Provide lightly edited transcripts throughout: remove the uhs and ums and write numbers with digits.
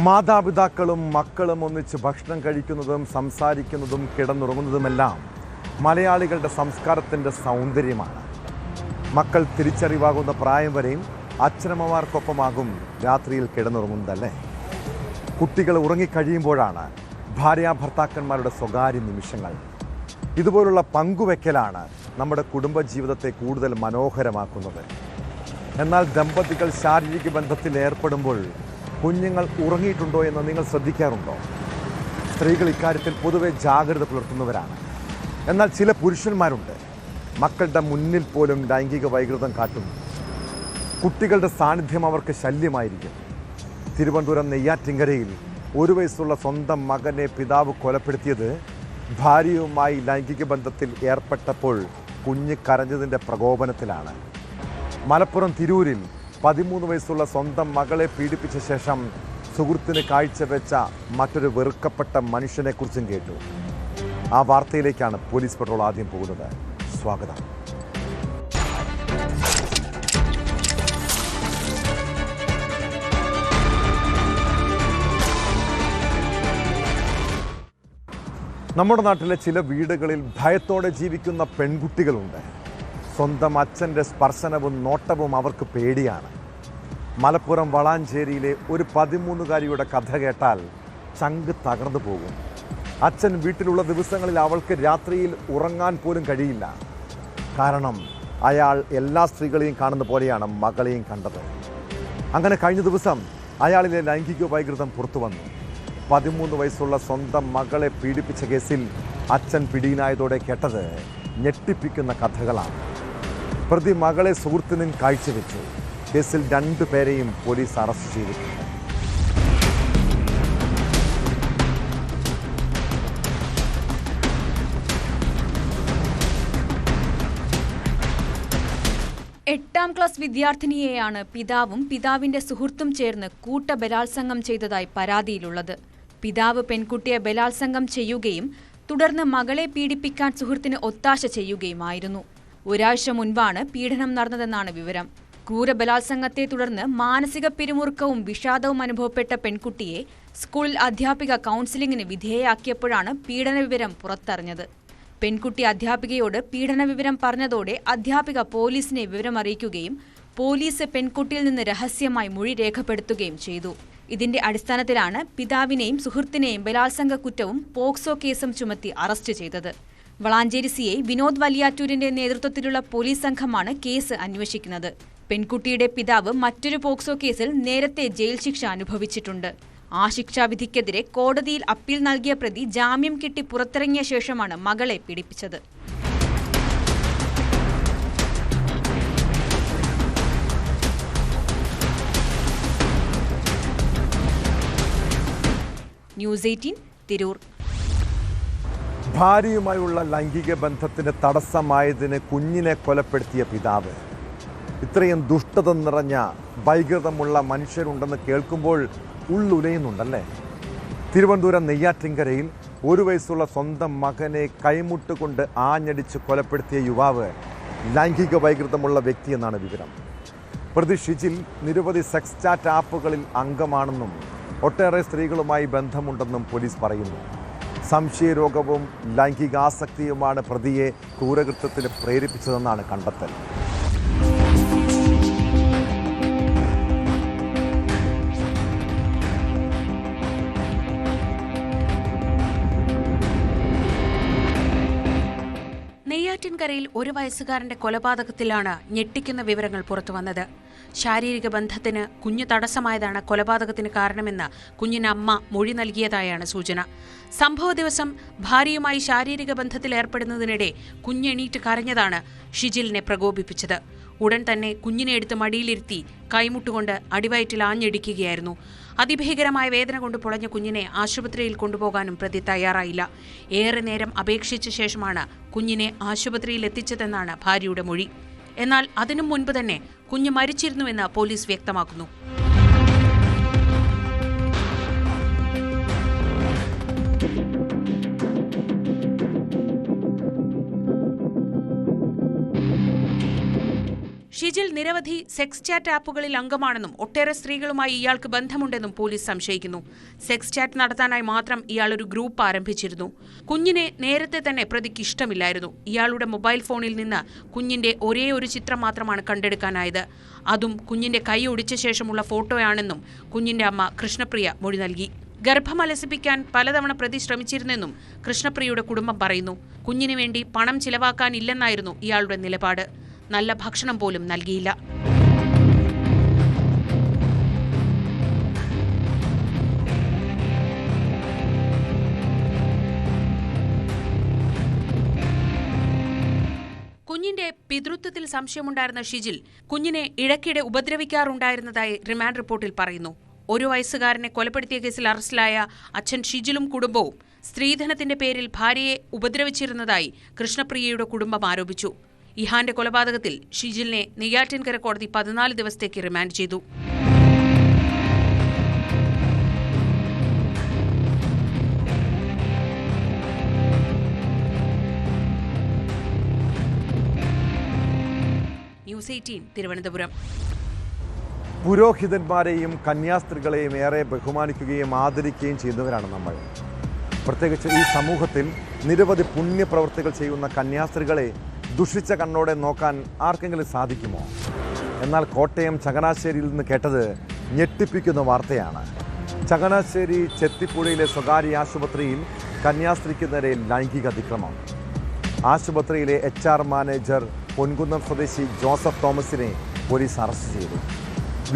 മാതാപിതാക്കളും മക്കളും ഒന്നിച്ച് ഭക്ഷണം കഴിക്കുന്നതും സംസാരിക്കുന്നതും കിടന്നുറങ്ങുന്നതുമെല്ലാം മലയാളികളുടെ സംസ്കാരത്തിൻ്റെ സൗന്ദര്യമാണ്. മക്കൾ തിരിച്ചറിവാകുന്ന പ്രായം വരെയും അച്ഛനമ്മമാർക്കൊപ്പമാകും രാത്രിയിൽ കിടന്നുറങ്ങുന്നതല്ലേ. കുട്ടികൾ ഉറങ്ങിക്കഴിയുമ്പോഴാണ് ഭാര്യാഭർത്താക്കന്മാരുടെ സ്വകാര്യ നിമിഷങ്ങൾ. ഇതുപോലുള്ള പങ്കുവെക്കലാണ് നമ്മുടെ കുടുംബജീവിതത്തെ കൂടുതൽ മനോഹരമാക്കുന്നത്. എന്നാൽ ദമ്പതികൾ ശാരീരിക ബന്ധത്തിൽ ഏർപ്പെടുമ്പോൾ കുഞ്ഞുങ്ങൾ ഉറങ്ങിയിട്ടുണ്ടോ എന്ന് നിങ്ങൾ ശ്രദ്ധിക്കാറുണ്ടോ? സ്ത്രീകൾ ഇക്കാര്യത്തിൽ പൊതുവെ ജാഗ്രത പുലർത്തുന്നവരാണ്. എന്നാൽ ചില പുരുഷന്മാരുണ്ട്, മക്കളുടെ മുന്നിൽ പോലും ലൈംഗിക വൈകൃതം കാട്ടുന്നു. കുട്ടികളുടെ സാന്നിധ്യം അവർക്ക് ശല്യമായിരിക്കും. തിരുവനന്തപുരം നെയ്യാറ്റിൻകരയിൽ 1 വയസ്സുള്ള സ്വന്തം മകനെ പിതാവ് കൊലപ്പെടുത്തിയത് ഭാര്യയുമായി ലൈംഗിക ബന്ധത്തിൽ ഏർപ്പെട്ടപ്പോൾ കുഞ്ഞ് കരഞ്ഞതിൻ്റെ പ്രകോപനത്തിലാണ്. മലപ്പുറം തിരൂരിൽ 13 വയസ്സുള്ള സ്വന്തം മകളെ പീഡിപ്പിച്ച ശേഷം സുഹൃത്തിന് കാഴ്ചവെച്ച മറ്റൊരു വെറുക്കപ്പെട്ട മനുഷ്യനെക്കുറിച്ചും കേട്ടു. ആ വാർത്തയിലേക്കാണ് പോലീസ് പെട്രോൾ ആദ്യം പോകുന്നത്. സ്വാഗതം. നമ്മുടെ നാട്ടിലെ ചില വീടുകളിൽ ഭയത്തോടെ ജീവിക്കുന്ന പെൺകുട്ടികളുണ്ട്. സ്വന്തം അച്ഛൻ്റെ സ്പർശനവും നോട്ടവും അവർക്ക് പേടിയാണ്. മലപ്പുറം വളാഞ്ചേരിയിലെ ഒരു 13-കാരിയുടെ കഥ കേട്ടാൽ ചങ്ക് തകർന്നു പോകും. അച്ഛൻ വീട്ടിലുള്ള ദിവസങ്ങളിൽ അവൾക്ക് രാത്രിയിൽ ഉറങ്ങാൻ പോലും കഴിയില്ല. കാരണം അയാൾ എല്ലാ സ്ത്രീകളെയും കാണുന്ന പോലെയാണ് മകളെയും കണ്ടത്. അങ്ങനെ കഴിഞ്ഞ ദിവസം അയാളിലെ ലൈംഗിക വൈകൃതം പുറത്തു വന്നു. 13 വയസ്സുള്ള സ്വന്തം മകളെ പീഡിപ്പിച്ച കേസിൽ അച്ഛൻ പിടിയിലായതോടെ കേട്ടത് ഞെട്ടിപ്പിക്കുന്ന കഥകളാണ്. പ്രതി മകളെ സുഹൃത്തിനും കാഴ്ചവെച്ചു. കേസിൽ 2 പേരെയും പോലീസ് അറസ്റ്റ് ചെയ്തിട്ടുണ്ട്. എട്ടാം ക്ലാസ് വിദ്യാർത്ഥിനിയെയാണ് പിതാവും പിതാവിന്റെ സുഹൃത്തും ചേർന്ന് കൂട്ടബലാത്സംഗം ചെയ്തതായി പരാതിയിലുള്ളത്. പിതാവ് പെൺകുട്ടിയെ ബലാത്സംഗം ചെയ്യുകയും തുടർന്ന് മകളെ പീഡിപ്പിക്കാൻ സുഹൃത്തിന് ഒത്താശ ചെയ്യുകയുമായിരുന്നു. ഒരാഴ്ച മുൻപാണ് പീഡനം നടന്നതെന്നാണ് വിവരം. ക്രൂരബലാത്സംഗത്തെ തുടർന്ന് മാനസിക പിരിമുറുക്കവും വിഷാദവും അനുഭവപ്പെട്ട പെൺകുട്ടിയെ സ്കൂളിൽ അധ്യാപിക കൗൺസിലിംഗിന് വിധേയയാക്കിയപ്പോഴാണ് പീഡന വിവരം പുറത്തറിഞ്ഞത്. പെൺകുട്ടി അധ്യാപികയോട് പീഡന വിവരം പറഞ്ഞതോടെ അധ്യാപിക പോലീസിനെ വിവരമറിയിക്കുകയും പോലീസ് പെൺകുട്ടിയിൽ നിന്ന് രഹസ്യമായി മൊഴി രേഖപ്പെടുത്തുകയും ചെയ്തു. ഇതിന്റെ അടിസ്ഥാനത്തിലാണ് പിതാവിനെയും സുഹൃത്തിനെയും ബലാത്സംഗ കുറ്റവും പോക്സോ കേസും ചുമത്തി അറസ്റ്റ് ചെയ്തത്. വളാഞ്ചേരി സിഐ വിനോദ് വലിയാറ്റൂരിന്റെ നേതൃത്വത്തിലുള്ള പോലീസ് സംഘമാണ് കേസ് അന്വേഷിക്കുന്നത്. പെൺകുട്ടിയുടെ പിതാവ് മറ്റൊരു പോക്സോ കേസിൽ നേരത്തെ ജയിൽ ശിക്ഷ അനുഭവിച്ചിട്ടുണ്ട്. ആ ശിക്ഷാവിധിക്കെതിരെ കോടതിയിൽ അപ്പീൽ നൽകിയ പ്രതി ജാമ്യം കിട്ടി പുറത്തിറങ്ങിയ ശേഷമാണ് മകളെ പീഡിപ്പിച്ചത്. ന്യൂസ് 18 തിരൂർ. ഭാര്യയുമായുള്ള ലൈംഗിക ബന്ധത്തിന് തടസ്സമായതിന് കുഞ്ഞിനെ കൊലപ്പെടുത്തിയ പിതാവ്. ഇത്രയും ദുഷ്ടത നിറഞ്ഞ വൈകൃതമുള്ള മനുഷ്യരുണ്ടെന്ന് കേൾക്കുമ്പോൾ ഉള്ളുലയുന്നുണ്ടല്ലേ. തിരുവനന്തപുരം നെയ്യാറ്റിൻകരയിൽ 1 വയസ്സുള്ള സ്വന്തം മകനെ കൈമുട്ടുകൊണ്ട് ആഞ്ഞടിച്ച് കൊലപ്പെടുത്തിയ യുവാവ് ലൈംഗിക വൈകൃതമുള്ള വ്യക്തിയെന്നാണ് വിവരം. പ്രതി ഷിജിൽ നിരവധി സെക്സ് ചാറ്റ് ആപ്പുകളിൽ അംഗമാണെന്നും ഒട്ടേറെ സ്ത്രീകളുമായി ബന്ധമുണ്ടെന്നും പോലീസ് പറയുന്നു. സംശയരോഗവും ലൈംഗികാസക്തിയുമാണ് പ്രതിയെ ക്രൂരകൃത്യത്തിന് പ്രേരിപ്പിച്ചതെന്നാണ് കണ്ടെത്തൽ. നെയ്യാറ്റിൻകരയിൽ 1 വയസ്സുകാരന്റെ കൊലപാതകത്തിലാണ് ഞെട്ടിക്കുന്ന വിവരങ്ങൾ പുറത്തുവന്നത്. ശാരീരിക ബന്ധത്തിന് കുഞ്ഞ് തടസ്സമായതാണ് കൊലപാതകത്തിന് കാരണമെന്ന് കുഞ്ഞിന് അമ്മ മൊഴി നൽകിയതായാണ് സൂചന. സംഭവ ദിവസം ഭാര്യയുമായി ശാരീരിക ബന്ധത്തിൽ ഏർപ്പെടുന്നതിനിടെ കുഞ്ഞെണീറ്റ് കരഞ്ഞതാണ് ഷിജിലിനെ പ്രകോപിപ്പിച്ചത്. ഉടൻ തന്നെ കുഞ്ഞിനെ എടുത്ത് മടിയിലിരുത്തി കൈമുട്ടുകൊണ്ട് അടിവയറ്റിൽ ആഞ്ഞടിക്കുകയായിരുന്നു. അതിഭീകരമായ വേദന കൊണ്ട് പൊളഞ്ഞ കുഞ്ഞിനെ ആശുപത്രിയിൽ കൊണ്ടുപോകാനും പ്രതി തയ്യാറായില്ല. ഏറെ നേരം അപേക്ഷിച്ച ശേഷമാണ് കുഞ്ഞിനെ ആശുപത്രിയിൽ എത്തിച്ചതെന്നാണ് ഭാര്യയുടെ മൊഴി. എന്നാൽ അതിനു മുൻപ് തന്നെ കുഞ്ഞ് മരിച്ചിരുന്നുവെന്ന് പോലീസ് വ്യക്തമാക്കുന്നു. ഷിജിൽ നിരവധി സെക്സ് ചാറ്റ് ആപ്പുകളിൽ അംഗമാണെന്നും ഒട്ടേറെ സ്ത്രീകളുമായി ഇയാൾക്ക് ബന്ധമുണ്ടെന്നും പോലീസ് സംശയിക്കുന്നു. സെക്സ് ചാറ്റ് നടത്താനായി മാത്രം ഇയാൾ ഒരു ഗ്രൂപ്പ് ആരംഭിച്ചിരുന്നു. കുഞ്ഞിനെ നേരത്തെ തന്നെ പ്രതിക്ക് ഇഷ്ടമില്ലായിരുന്നു. ഇയാളുടെ മൊബൈൽ ഫോണിൽ നിന്ന് കുഞ്ഞിന്റെ ഒരേ ഒരു ചിത്രം മാത്രമാണ് കണ്ടെടുക്കാനായത്. അതും കുഞ്ഞിന്റെ കൈ ഒടിച്ച ശേഷമുള്ള ഫോട്ടോയാണെന്നും കുഞ്ഞിന്റെ അമ്മ കൃഷ്ണപ്രിയ മൊഴി നൽകി. ഗർഭം അലസിപ്പിക്കാൻ പലതവണ പ്രതി ശ്രമിച്ചിരുന്നെന്നും കൃഷ്ണപ്രിയയുടെ കുടുംബം പറയുന്നു. കുഞ്ഞിനു വേണ്ടി പണം ചിലവാക്കാനില്ലെന്നായിരുന്നു ഇയാളുടെ നിലപാട്. നല്ല ഭക്ഷണം പോലും നൽകിയില്ല. കുഞ്ഞിന്റെ പിതൃത്വത്തിൽ സംശയമുണ്ടായിരുന്ന ഷിജിൽ കുഞ്ഞിനെ ഇടയ്ക്കിടെ ഉപദ്രവിക്കാറുണ്ടായിരുന്നതായി റിമാൻഡ് റിപ്പോർട്ടിൽ പറയുന്നു. 1 വയസ്സുകാരനെ കൊലപ്പെടുത്തിയ കേസിൽ അറസ്റ്റിലായ അച്ഛൻ ഷിജിലും കുടുംബവും സ്ത്രീധനത്തിന്റെ പേരിൽ ഭാര്യയെ ഉപദ്രവിച്ചിരുന്നതായി കൃഷ്ണപ്രിയയുടെ കുടുംബം ആരോപിച്ചു. ഇഹാന്റെ കൊലപാതകത്തിൽ ഷിജിലിനെ നെയ്യാറ്റിൻകര കോടതി 14 ദിവസത്തേക്ക് റിമാൻഡ് ചെയ്തു. ന്യൂസ് 18 തിരുവനന്തപുരം. പുരോഹിതന്മാരെയും കന്യാസ്ത്രീകളെയും ഏറെ ബഹുമാനിക്കുകയും ആദരിക്കുകയും ചെയ്യുന്നവരാണ് നമ്മൾ. പ്രത്യേകിച്ച് ഈ സമൂഹത്തിൽ നിരവധി പുണ്യപ്രവൃത്തികൾ ചെയ്യുന്ന കന്യാസ്ത്രീകളെ ദുഷിച്ച കണ്ണോടെ നോക്കാൻ ആർക്കെങ്കിലും സാധിക്കുമോ? എന്നാൽ കോട്ടയം ചങ്ങനാശ്ശേരിയിൽ നിന്ന് കേട്ടത് ഞെട്ടിപ്പിക്കുന്ന വാർത്തയാണ്. ചങ്ങനാശ്ശേരി ചെത്തിപ്പുഴയിലെ സ്വകാര്യ ആശുപത്രിയിൽ കന്യാസ്ത്രീക്ക് നേരെ ലൈംഗിക അതിക്രമം. ആശുപത്രിയിലെ HR മാനേജർ പൊൻകുന്നം സ്വദേശി ജോസഫ് തോമസിനെ പോലീസ് അറസ്റ്റ് ചെയ്തു.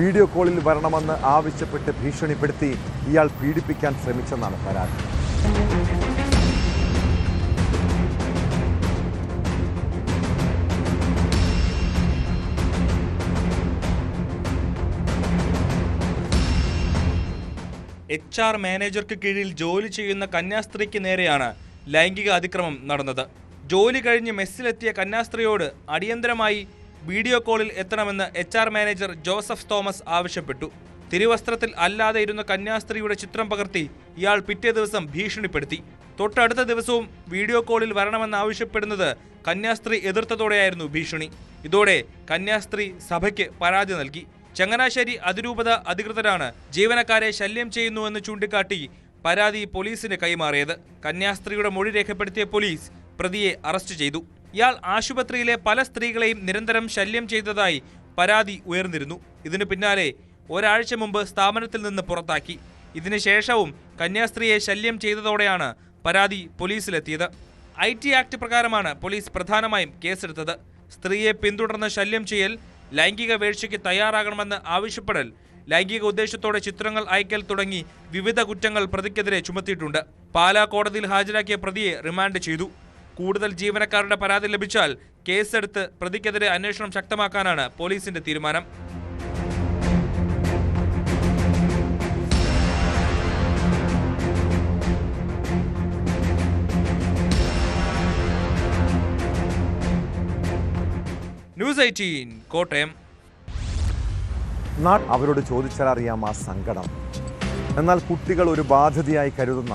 വീഡിയോ കോളിൽ വരണമെന്ന് ആവശ്യപ്പെട്ട് ഭീഷണിപ്പെടുത്തി ഇയാൾ പീഡിപ്പിക്കാൻ ശ്രമിച്ചെന്നാണ് പരാതി. HR മാനേജർക്ക് കീഴിൽ ജോലി ചെയ്യുന്ന കന്യാസ്ത്രീക്ക് നേരെയാണ് ലൈംഗിക അതിക്രമം നടന്നത്. ജോലി കഴിഞ്ഞ് മെസ്സിലെത്തിയ കന്യാസ്ത്രീയോട് അടിയന്തരമായി വീഡിയോ കോളിൽ എത്തണമെന്ന് HR മാനേജർ ജോസഫ് തോമസ് ആവശ്യപ്പെട്ടു. തിരുവസ്ത്രത്തിൽ അല്ലാതെ ഇരുന്ന കന്യാസ്ത്രീയുടെ ചിത്രം പകർത്തി ഇയാൾ പിറ്റേ ദിവസം ഭീഷണിപ്പെടുത്തി. തൊട്ടടുത്ത ദിവസവും വീഡിയോ കോളിൽ വരണമെന്നാവശ്യപ്പെടുന്നത് കന്യാസ്ത്രീ എതിർത്തതോടെയായിരുന്നു ഭീഷണി. ഇതോടെ കന്യാസ്ത്രീ സഭയ്ക്ക് പരാതി നൽകി. ചങ്ങനാശ്ശേരി അതിരൂപത അധികൃതരാണ് ജീവനക്കാരെ ശല്യം ചെയ്യുന്നുവെന്ന് ചൂണ്ടിക്കാട്ടി പരാതി പോലീസിന് കൈമാറിയത്. കന്യാസ്ത്രീയുടെ മൊഴി രേഖപ്പെടുത്തിയ പോലീസ് പ്രതിയെ അറസ്റ്റ് ചെയ്തു. ഇയാൾ ആശുപത്രിയിലെ പല സ്ത്രീകളെയും നിരന്തരം ശല്യം ചെയ്തതായി പരാതി ഉയർന്നിരുന്നു. ഇതിനു പിന്നാലെ ഒരാഴ്ച മുമ്പ് സ്ഥാപനത്തിൽ നിന്ന് പുറത്താക്കി. ഇതിനുശേഷവും കന്യാസ്ത്രീയെ ശല്യം ചെയ്തതോടെയാണ് പരാതി പോലീസിലെത്തിയത്. IT ആക്ട് പ്രകാരമാണ് പോലീസ് പ്രധാനമായും കേസെടുത്തത്. സ്ത്രീയെ പിന്തുടർന്ന് ശല്യം ചെയ്യൽ, ലൈംഗിക വീഴ്ചയ്ക്ക് തയ്യാറാകണമെന്ന് ആവശ്യപ്പെടൽ, ലൈംഗിക ഉദ്ദേശത്തോടെ ചിത്രങ്ങൾ അയക്കൽ തുടങ്ങി വിവിധ കുറ്റങ്ങൾ പ്രതിക്കെതിരെ ചുമത്തിയിട്ടുണ്ട്. പാലാ കോടതിയിൽ ഹാജരാക്കിയ പ്രതിയെ റിമാൻഡ് ചെയ്തു. കൂടുതൽ ജീവനക്കാരുടെ പരാതി ലഭിച്ചാൽ കേസെടുത്ത് പ്രതിക്കെതിരെ അന്വേഷണം ശക്തമാക്കാനാണ് പോലീസിന്റെ തീരുമാനം. ന്യൂസ് 18 കോട്ടയം. അവരോട് ചോദിച്ചാൽ അറിയാം ആ സങ്കടം. എന്നാൽ കുട്ടികൾ ഒരു ബാധ്യതയായി കരുതുന്ന,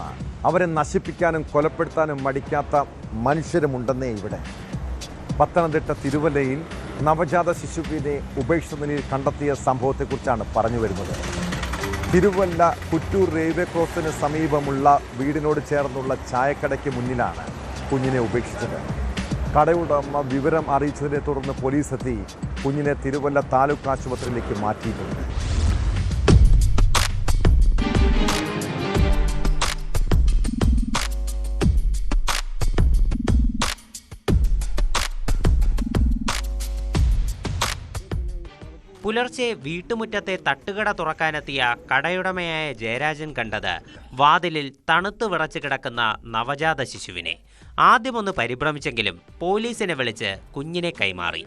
അവരെ നശിപ്പിക്കാനും കൊലപ്പെടുത്താനും മടിക്കാത്ത മനുഷ്യരുമുണ്ടെന്നേ ഇവിടെ. പത്തനംതിട്ട തിരുവല്ലയിൽ നവജാത ശിശുവിനെ ഉപേക്ഷിച്ച നിലയിൽ കണ്ടെത്തിയ സംഭവത്തെക്കുറിച്ചാണ് പറഞ്ഞു വരുന്നത്. തിരുവല്ല കുറ്റൂർ റെയിൽവേ ക്രോസിന് സമീപമുള്ള വീടിനോട് ചേർന്നുള്ള ചായക്കടയ്ക്ക് മുന്നിലാണ് കുഞ്ഞിനെ ഉപേക്ഷിച്ചത്. കടയുടമ വിവരം അറിയിച്ചതിനെ തുടർന്ന് പോലീസ് എത്തി കുഞ്ഞിനെ തിരുവല്ല താലൂക്ക് ആശുപത്രിയിലേക്ക് മാറ്റിയിട്ടുണ്ട്. പുലർച്ചെ വീട്ടുമുറ്റത്തെ തട്ടുകട തുറക്കാനെത്തിയ കടയുടമയായ ജയരാജൻ കണ്ടത് വാതിലിൽ തണുത്തു വിറച്ച് കിടക്കുന്ന നവജാത ശിശുവിനെ. ആദ്യമൊന്ന് പരിഭ്രമിച്ചെങ്കിലും പോലീസിനെ വിളിച്ച് കുഞ്ഞിനെ കൈമാറി.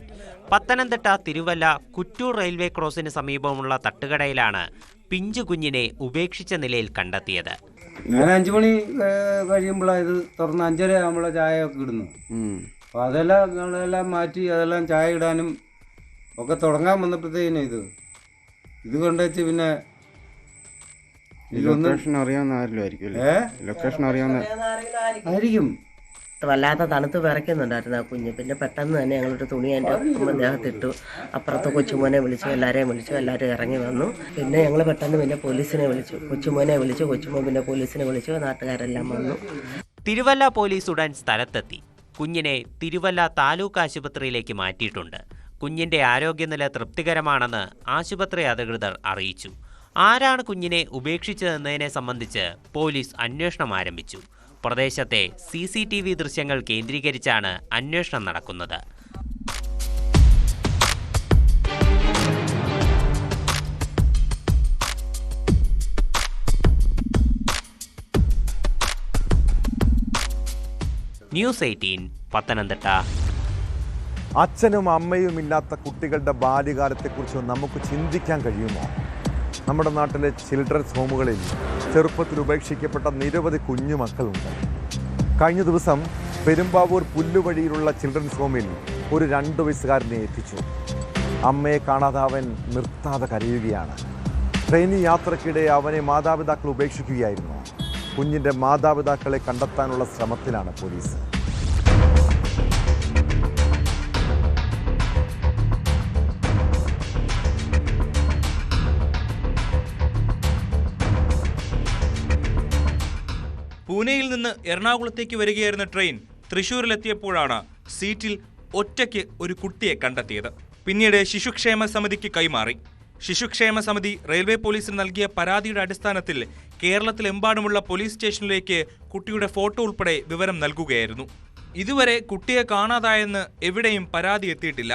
പത്തനംതിട്ട തിരുവല്ല കുറ്റൂർ റെയിൽവേ ക്രോസിന് സമീപമുള്ള തട്ടുകടയിലാണ് പിഞ്ചു കുഞ്ഞിനെ ഉപേക്ഷിച്ച നിലയിൽ കണ്ടെത്തിയത്. ഞാൻ 5 മണി കഴിയുമ്പോഴാണ് ഇത് തുറന്ന് 5:30 ആകുമ്പോഴാണ് ചായ ഒക്കെ ഇടുന്നു. അപ്പോൾ അതെല്ലാം മാറ്റി അതെല്ലാം ചായ ഇടാനും ഒക്കെ തുടങ്ങാൻ വന്നപ്പോഴത്തേനും ഇത് കൊണ്ടുവച്ച് പിന്നെ ലൊക്കേഷൻ അറിയാവുന്ന ആരെങ്കിലും ആയിരിക്കും. ലൊക്കേഷൻ അറിയാവുന്ന ആയിരിക്കും. വല്ലാതെ തണുത്ത് വിറയ്ക്കുന്നുണ്ടായിരുന്നു ആ കുഞ്ഞ്. പിന്നെ പെട്ടെന്ന് തന്നെ ഞങ്ങളൊരു തുണി എൻ്റെ ദേഹത്തിട്ടു. അപ്പുറത്ത് കൊച്ചുമോനെ വിളിച്ചു, എല്ലാവരെയും വിളിച്ചു, എല്ലാവരും ഇറങ്ങി വന്നു. പിന്നെ ഞങ്ങൾ പെട്ടെന്ന് പിന്നെ പോലീസിനെ വിളിച്ചു, കൊച്ചുമോനെ വിളിച്ചു, കൊച്ചുമോൻ പിന്നെ പോലീസിനെ വിളിച്ചു, നാട്ടുകാരെല്ലാം വന്നു. തിരുവല്ല പോലീസ് ഉടൻ സ്ഥലത്തെത്തി കുഞ്ഞിനെ തിരുവല്ല താലൂക്ക് ആശുപത്രിയിലേക്ക് മാറ്റിയിട്ടുണ്ട്. കുഞ്ഞിന്റെ ആരോഗ്യനില തൃപ്തികരമാണെന്ന് ആശുപത്രി അധികൃതർ അറിയിച്ചു. ആരാണ് കുഞ്ഞിനെ ഉപേക്ഷിച്ചതെന്നതിനെ സംബന്ധിച്ച് പോലീസ് അന്വേഷണം ആരംഭിച്ചു. പ്രദേശത്തെ CCTV ദൃശ്യങ്ങൾ കേന്ദ്രീകരിച്ചാണ് അന്വേഷണം നടക്കുന്നത്. ന്യൂസ് 18 പത്തനംതിട്ട. അച്ഛനും അമ്മയും ഇല്ലാത്ത കുട്ടികളുടെ ബാല്യകാലത്തെക്കുറിച്ച് നമുക്ക് ചിന്തിക്കാൻ കഴിയുമോ? നമ്മുടെ നാട്ടിലെ ചിൽഡ്രൻസ് ഹോമുകളിൽ ചെറുപ്പത്തിൽ ഉപേക്ഷിക്കപ്പെട്ട നിരവധി കുഞ്ഞുമക്കളുണ്ട്. കഴിഞ്ഞ ദിവസം പെരുമ്പാവൂർ പുല്ലുവഴിയിലുള്ള ചിൽഡ്രൻസ് ഹോമിൽ ഒരു 2 വയസ്സുകാരനെ എത്തിച്ചു. അമ്മയെ കാണാതെ അവൻ നിർത്താതെ കരയുകയാണ്. ട്രെയിൻ യാത്രക്കിടെ അവനെ മാതാപിതാക്കൾ ഉപേക്ഷിക്കുകയായിരുന്നു. കുഞ്ഞിൻ്റെ മാതാപിതാക്കളെ കണ്ടെത്താനുള്ള ശ്രമത്തിലാണ് പോലീസ്. പൂനെയിൽ നിന്ന് എറണാകുളത്തേക്ക് വരികയായിരുന്ന ട്രെയിൻ തൃശ്ശൂരിലെത്തിയപ്പോഴാണ് സീറ്റിൽ ഒറ്റയ്ക്ക് ഒരു കുട്ടിയെ കണ്ടെത്തിയത്. പിന്നീട് ശിശുക്ഷേമ സമിതിക്ക് കൈമാറി. ശിശുക്ഷേമ സമിതി റെയിൽവേ പോലീസിന് നൽകിയ പരാതിയുടെ അടിസ്ഥാനത്തിൽ കേരളത്തിലെമ്പാടുമുള്ള പോലീസ് സ്റ്റേഷനിലേക്ക് കുട്ടിയുടെ ഫോട്ടോ ഉൾപ്പെടെ വിവരം നൽകുകയായിരുന്നു. ഇതുവരെ കുട്ടിയെ കാണാതായെന്ന് എവിടെയും പരാതി എത്തിയിട്ടില്ല.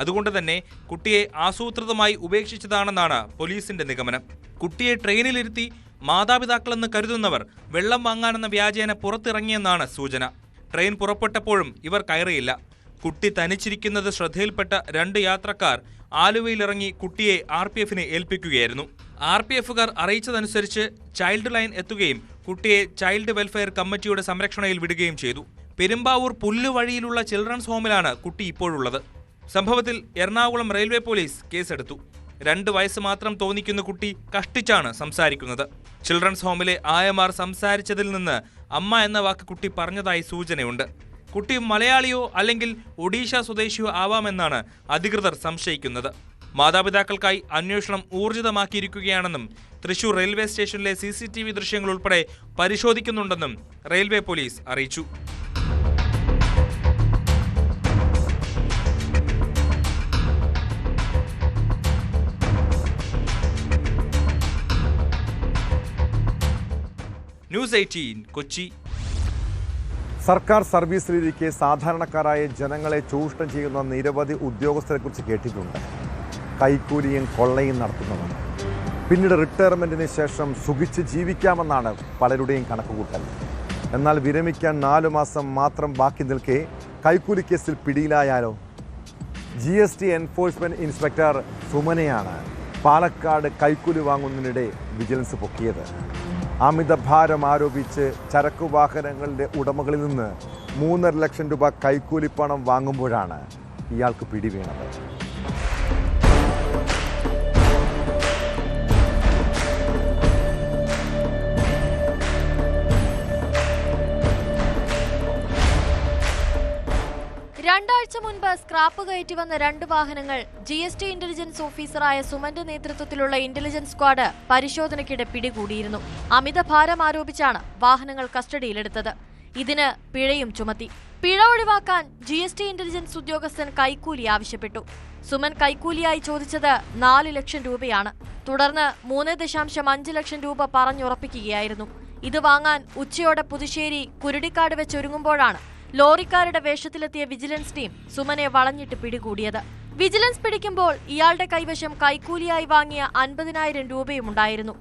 അതുകൊണ്ട് തന്നെ കുട്ടിയെ ആസൂത്രിതമായി ഉപേക്ഷിച്ചതാണെന്നാണ് പോലീസിന്റെ നിഗമനം. കുട്ടിയെ ട്രെയിനിലിരുത്തി മാതാപിതാക്കളെന്ന് കരുതുന്നവർ വെള്ളം വാങ്ങാനെന്ന വ്യാജേന പുറത്തിറങ്ങിയെന്നാണ് സൂചന. ട്രെയിൻ പുറപ്പെട്ടപ്പോഴും ഇവർ കയറിയില്ല. കുട്ടി തനിച്ചിരിക്കുന്നത് ശ്രദ്ധയിൽപ്പെട്ട 2 യാത്രക്കാർ ആലുവയിലിറങ്ങി കുട്ടിയെ RPFന് ഏൽപ്പിക്കുകയായിരുന്നു. RPFുകാർ അറിയിച്ചതനുസരിച്ച് ചൈൽഡ് ലൈൻ എത്തുകയും കുട്ടിയെ ചൈൽഡ് വെൽഫെയർ കമ്മിറ്റിയുടെ സംരക്ഷണയിൽ വിടുകയും ചെയ്തു. പെരുമ്പാവൂർ പുല്ലുവഴിയിലുള്ള ചിൽഡ്രൻസ് ഹോമിലാണ് കുട്ടി ഇപ്പോഴുള്ളത്. സംഭവത്തിൽ എറണാകുളം റെയിൽവേ പോലീസ് കേസെടുത്തു. 2 വയസ്സ് മാത്രം തോന്നിക്കുന്ന കുട്ടി കഷ്ടിച്ചാണ് സംസാരിക്കുന്നത്. ചിൽഡ്രൻസ് ഹോമിലെ ആയമാർ സംസാരിച്ചതിൽ നിന്ന് അമ്മ എന്ന വാക്ക് കുട്ടി പറഞ്ഞതായി സൂചനയുണ്ട്. കുട്ടി മലയാളിയോ അല്ലെങ്കിൽ ഒഡീഷ സ്വദേശിയോ ആവാമെന്നാണ് അധികൃതർ സംശയിക്കുന്നത്. മാതാപിതാക്കൾക്കായി അന്വേഷണം ഊർജിതമാക്കിയിരിക്കുകയാണെന്നും തൃശൂർ റെയിൽവേ സ്റ്റേഷനിലെ CCTV ദൃശ്യങ്ങൾ ഉൾപ്പെടെ പരിശോധിക്കുന്നുണ്ടെന്നും റെയിൽവേ പോലീസ് അറിയിച്ചു. ന്യൂസ് 18 കൊച്ചി. സർക്കാർ സർവീസിലിരിക്കെ സാധാരണക്കാരായ ജനങ്ങളെ ചൂഷണം ചെയ്യുന്ന നിരവധി ഉദ്യോഗസ്ഥരെക്കുറിച്ച് കേട്ടിട്ടുണ്ട്. കൈക്കൂലിയും കൊള്ളയും നടത്തുന്നവർ. പിന്നീട് റിട്ടയർമെൻറ്റിന് ശേഷം സുഖിച്ച് ജീവിക്കാമെന്നാണ് പലരുടെയും കണക്കുകൂട്ടൽ. എന്നാൽ വിരമിക്കാൻ 4 മാസം മാത്രം ബാക്കി നിൽക്കെ കൈക്കൂലി കേസിൽ പിടിയിലായാലോ? GST എൻഫോഴ്സ്മെൻറ്റ് ഇൻസ്പെക്ടർ സുമനെയാണ് പാലക്കാട് കൈക്കൂലി വാങ്ങുന്നതിനിടെ വിജിലൻസ് പൊക്കിയത്. അമിതഭാരം ആരോപിച്ച് ചരക്കു വാഹനങ്ങളുടെ ഉടമകളിൽ നിന്ന് 3.5 ലക്ഷം രൂപ കൈക്കൂലിപ്പണം വാങ്ങുമ്പോഴാണ് ഇയാൾക്ക് പിടിവീണത്. രണ്ടാഴ്ച മുൻപ് സ്ക്രാപ്പ് കയറ്റി വന്ന 2 വാഹനങ്ങൾ GST ഇന്റലിജൻസ് ഓഫീസറായ സുമന്റെ നേതൃത്വത്തിലുള്ള ഇന്റലിജൻസ് സ്ക്വാഡ് പരിശോധനയ്ക്കിടെ പിടികൂടിയിരുന്നു. അമിതഭാരം ആരോപിച്ചാണ് വാഹനങ്ങൾ കസ്റ്റഡിയിലെടുത്തത്. ഇതിന് പിഴയും ചുമത്തി. പിഴ ഒഴിവാക്കാൻ GST ഇന്റലിജൻസ് ഉദ്യോഗസ്ഥൻ കൈക്കൂലി ആവശ്യപ്പെട്ടു. സുമൻ കൈക്കൂലിയായി ചോദിച്ചത് 4 ലക്ഷം രൂപയാണ്. തുടർന്ന് 3.5 ലക്ഷം രൂപ പറഞ്ഞുറപ്പിക്കുകയായിരുന്നു. ഇത് വാങ്ങാൻ ഉച്ചയോടെ പുതുശ്ശേരി കുരുടിക്കാട് വെച്ചൊരുങ്ങുമ്പോഴാണ് ലോറിക്കാരുടെ വേഷത്തിലെത്തിയ വിജിലൻസ് ടീം സുമനെ വളഞ്ഞിട്ട് പിടികൂടിയത്. വിജിലൻസ് പിടിക്കുമ്പോൾ ഇയാളുടെ കൈവശം കൈക്കൂലിയായി വാങ്ങിയ 50,000 രൂപയും ഉണ്ടായിരുന്നു.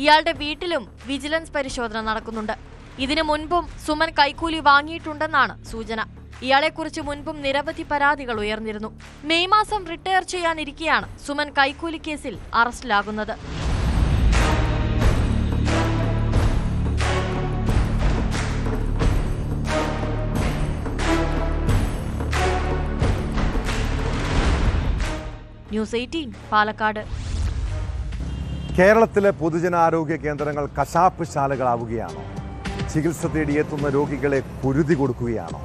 ഇയാളുടെ വീട്ടിലും വിജിലൻസ് പരിശോധന നടക്കുന്നുണ്ട്. ഇതിനു മുൻപും സുമൻ കൈക്കൂലി വാങ്ങിയിട്ടുണ്ടെന്നാണ് സൂചന. ഇയാളെക്കുറിച്ച് മുൻപും നിരവധി പരാതികൾ ഉയർന്നിരുന്നു. മെയ് മാസം റിട്ടയർ ചെയ്യാനിരിക്കെയാണ് സുമൻ കൈക്കൂലി കേസിൽ അറസ്റ്റിലാകുന്നത്. ന്യൂസ് 18 പാലക്കാട്. കേരളത്തിലെ പൊതുജനാരോഗ്യ കേന്ദ്രങ്ങൾ കശാപ്പ് ശാലകളാവുകയാണോ? ചികിത്സ തേടിയെത്തുന്ന രോഗികളെ കുരുതി കൊടുക്കുകയാണോ?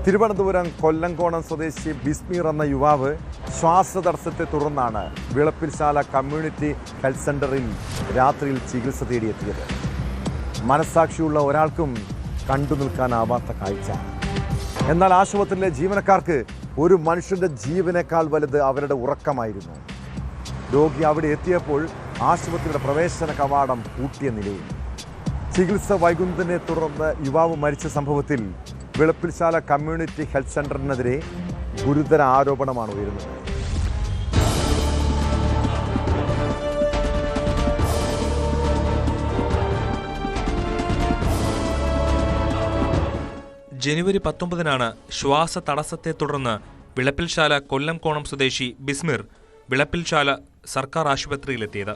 തിരുവനന്തപുരം കൊല്ലങ്കോണം സ്വദേശി ബിസ്മീർ എന്ന യുവാവ് ശ്വാസതടസ്സത്തെ തുടർന്നാണ് വിളപ്പിൽശാല കമ്മ്യൂണിറ്റി ഹെൽത്ത് സെൻ്ററിൽ രാത്രിയിൽ ചികിത്സ തേടിയെത്തിയത്. മനസ്സാക്ഷിയുള്ള ഒരാൾക്കും കണ്ടു നിൽക്കാനാവാത്ത കാഴ്ച. എന്നാൽ ആശുപത്രിയിലെ ജീവനക്കാർക്ക് ഒരു മനുഷ്യൻ്റെ ജീവനേക്കാൾ വലുത് അവരുടെ ഉറക്കമായിരുന്നു. രോഗി അവിടെ എത്തിയപ്പോൾ ആശുപത്രിയുടെ പ്രവേശന കവാടം പൂട്ടിയ നിലയിൽ. ചികിത്സ വൈകുന്നതിനെ തുടർന്ന് യുവാവ് മരിച്ച സംഭവത്തിൽ വിളപ്പിൽശാല കമ്മ്യൂണിറ്റി ഹെൽത്ത് സെൻ്ററിനെതിരെ ഗുരുതര ആരോപണമാണ് ഉയരുന്നത്. ജനുവരി 19-നാണ് ശ്വാസ തടസ്സത്തെ തുടർന്ന് വിളപ്പിൽശാല കൊല്ലംകോണം സ്വദേശി ബിസ്മിർ വിളപ്പിൽശാല സർക്കാർ ആശുപത്രിയിലെത്തിയത്.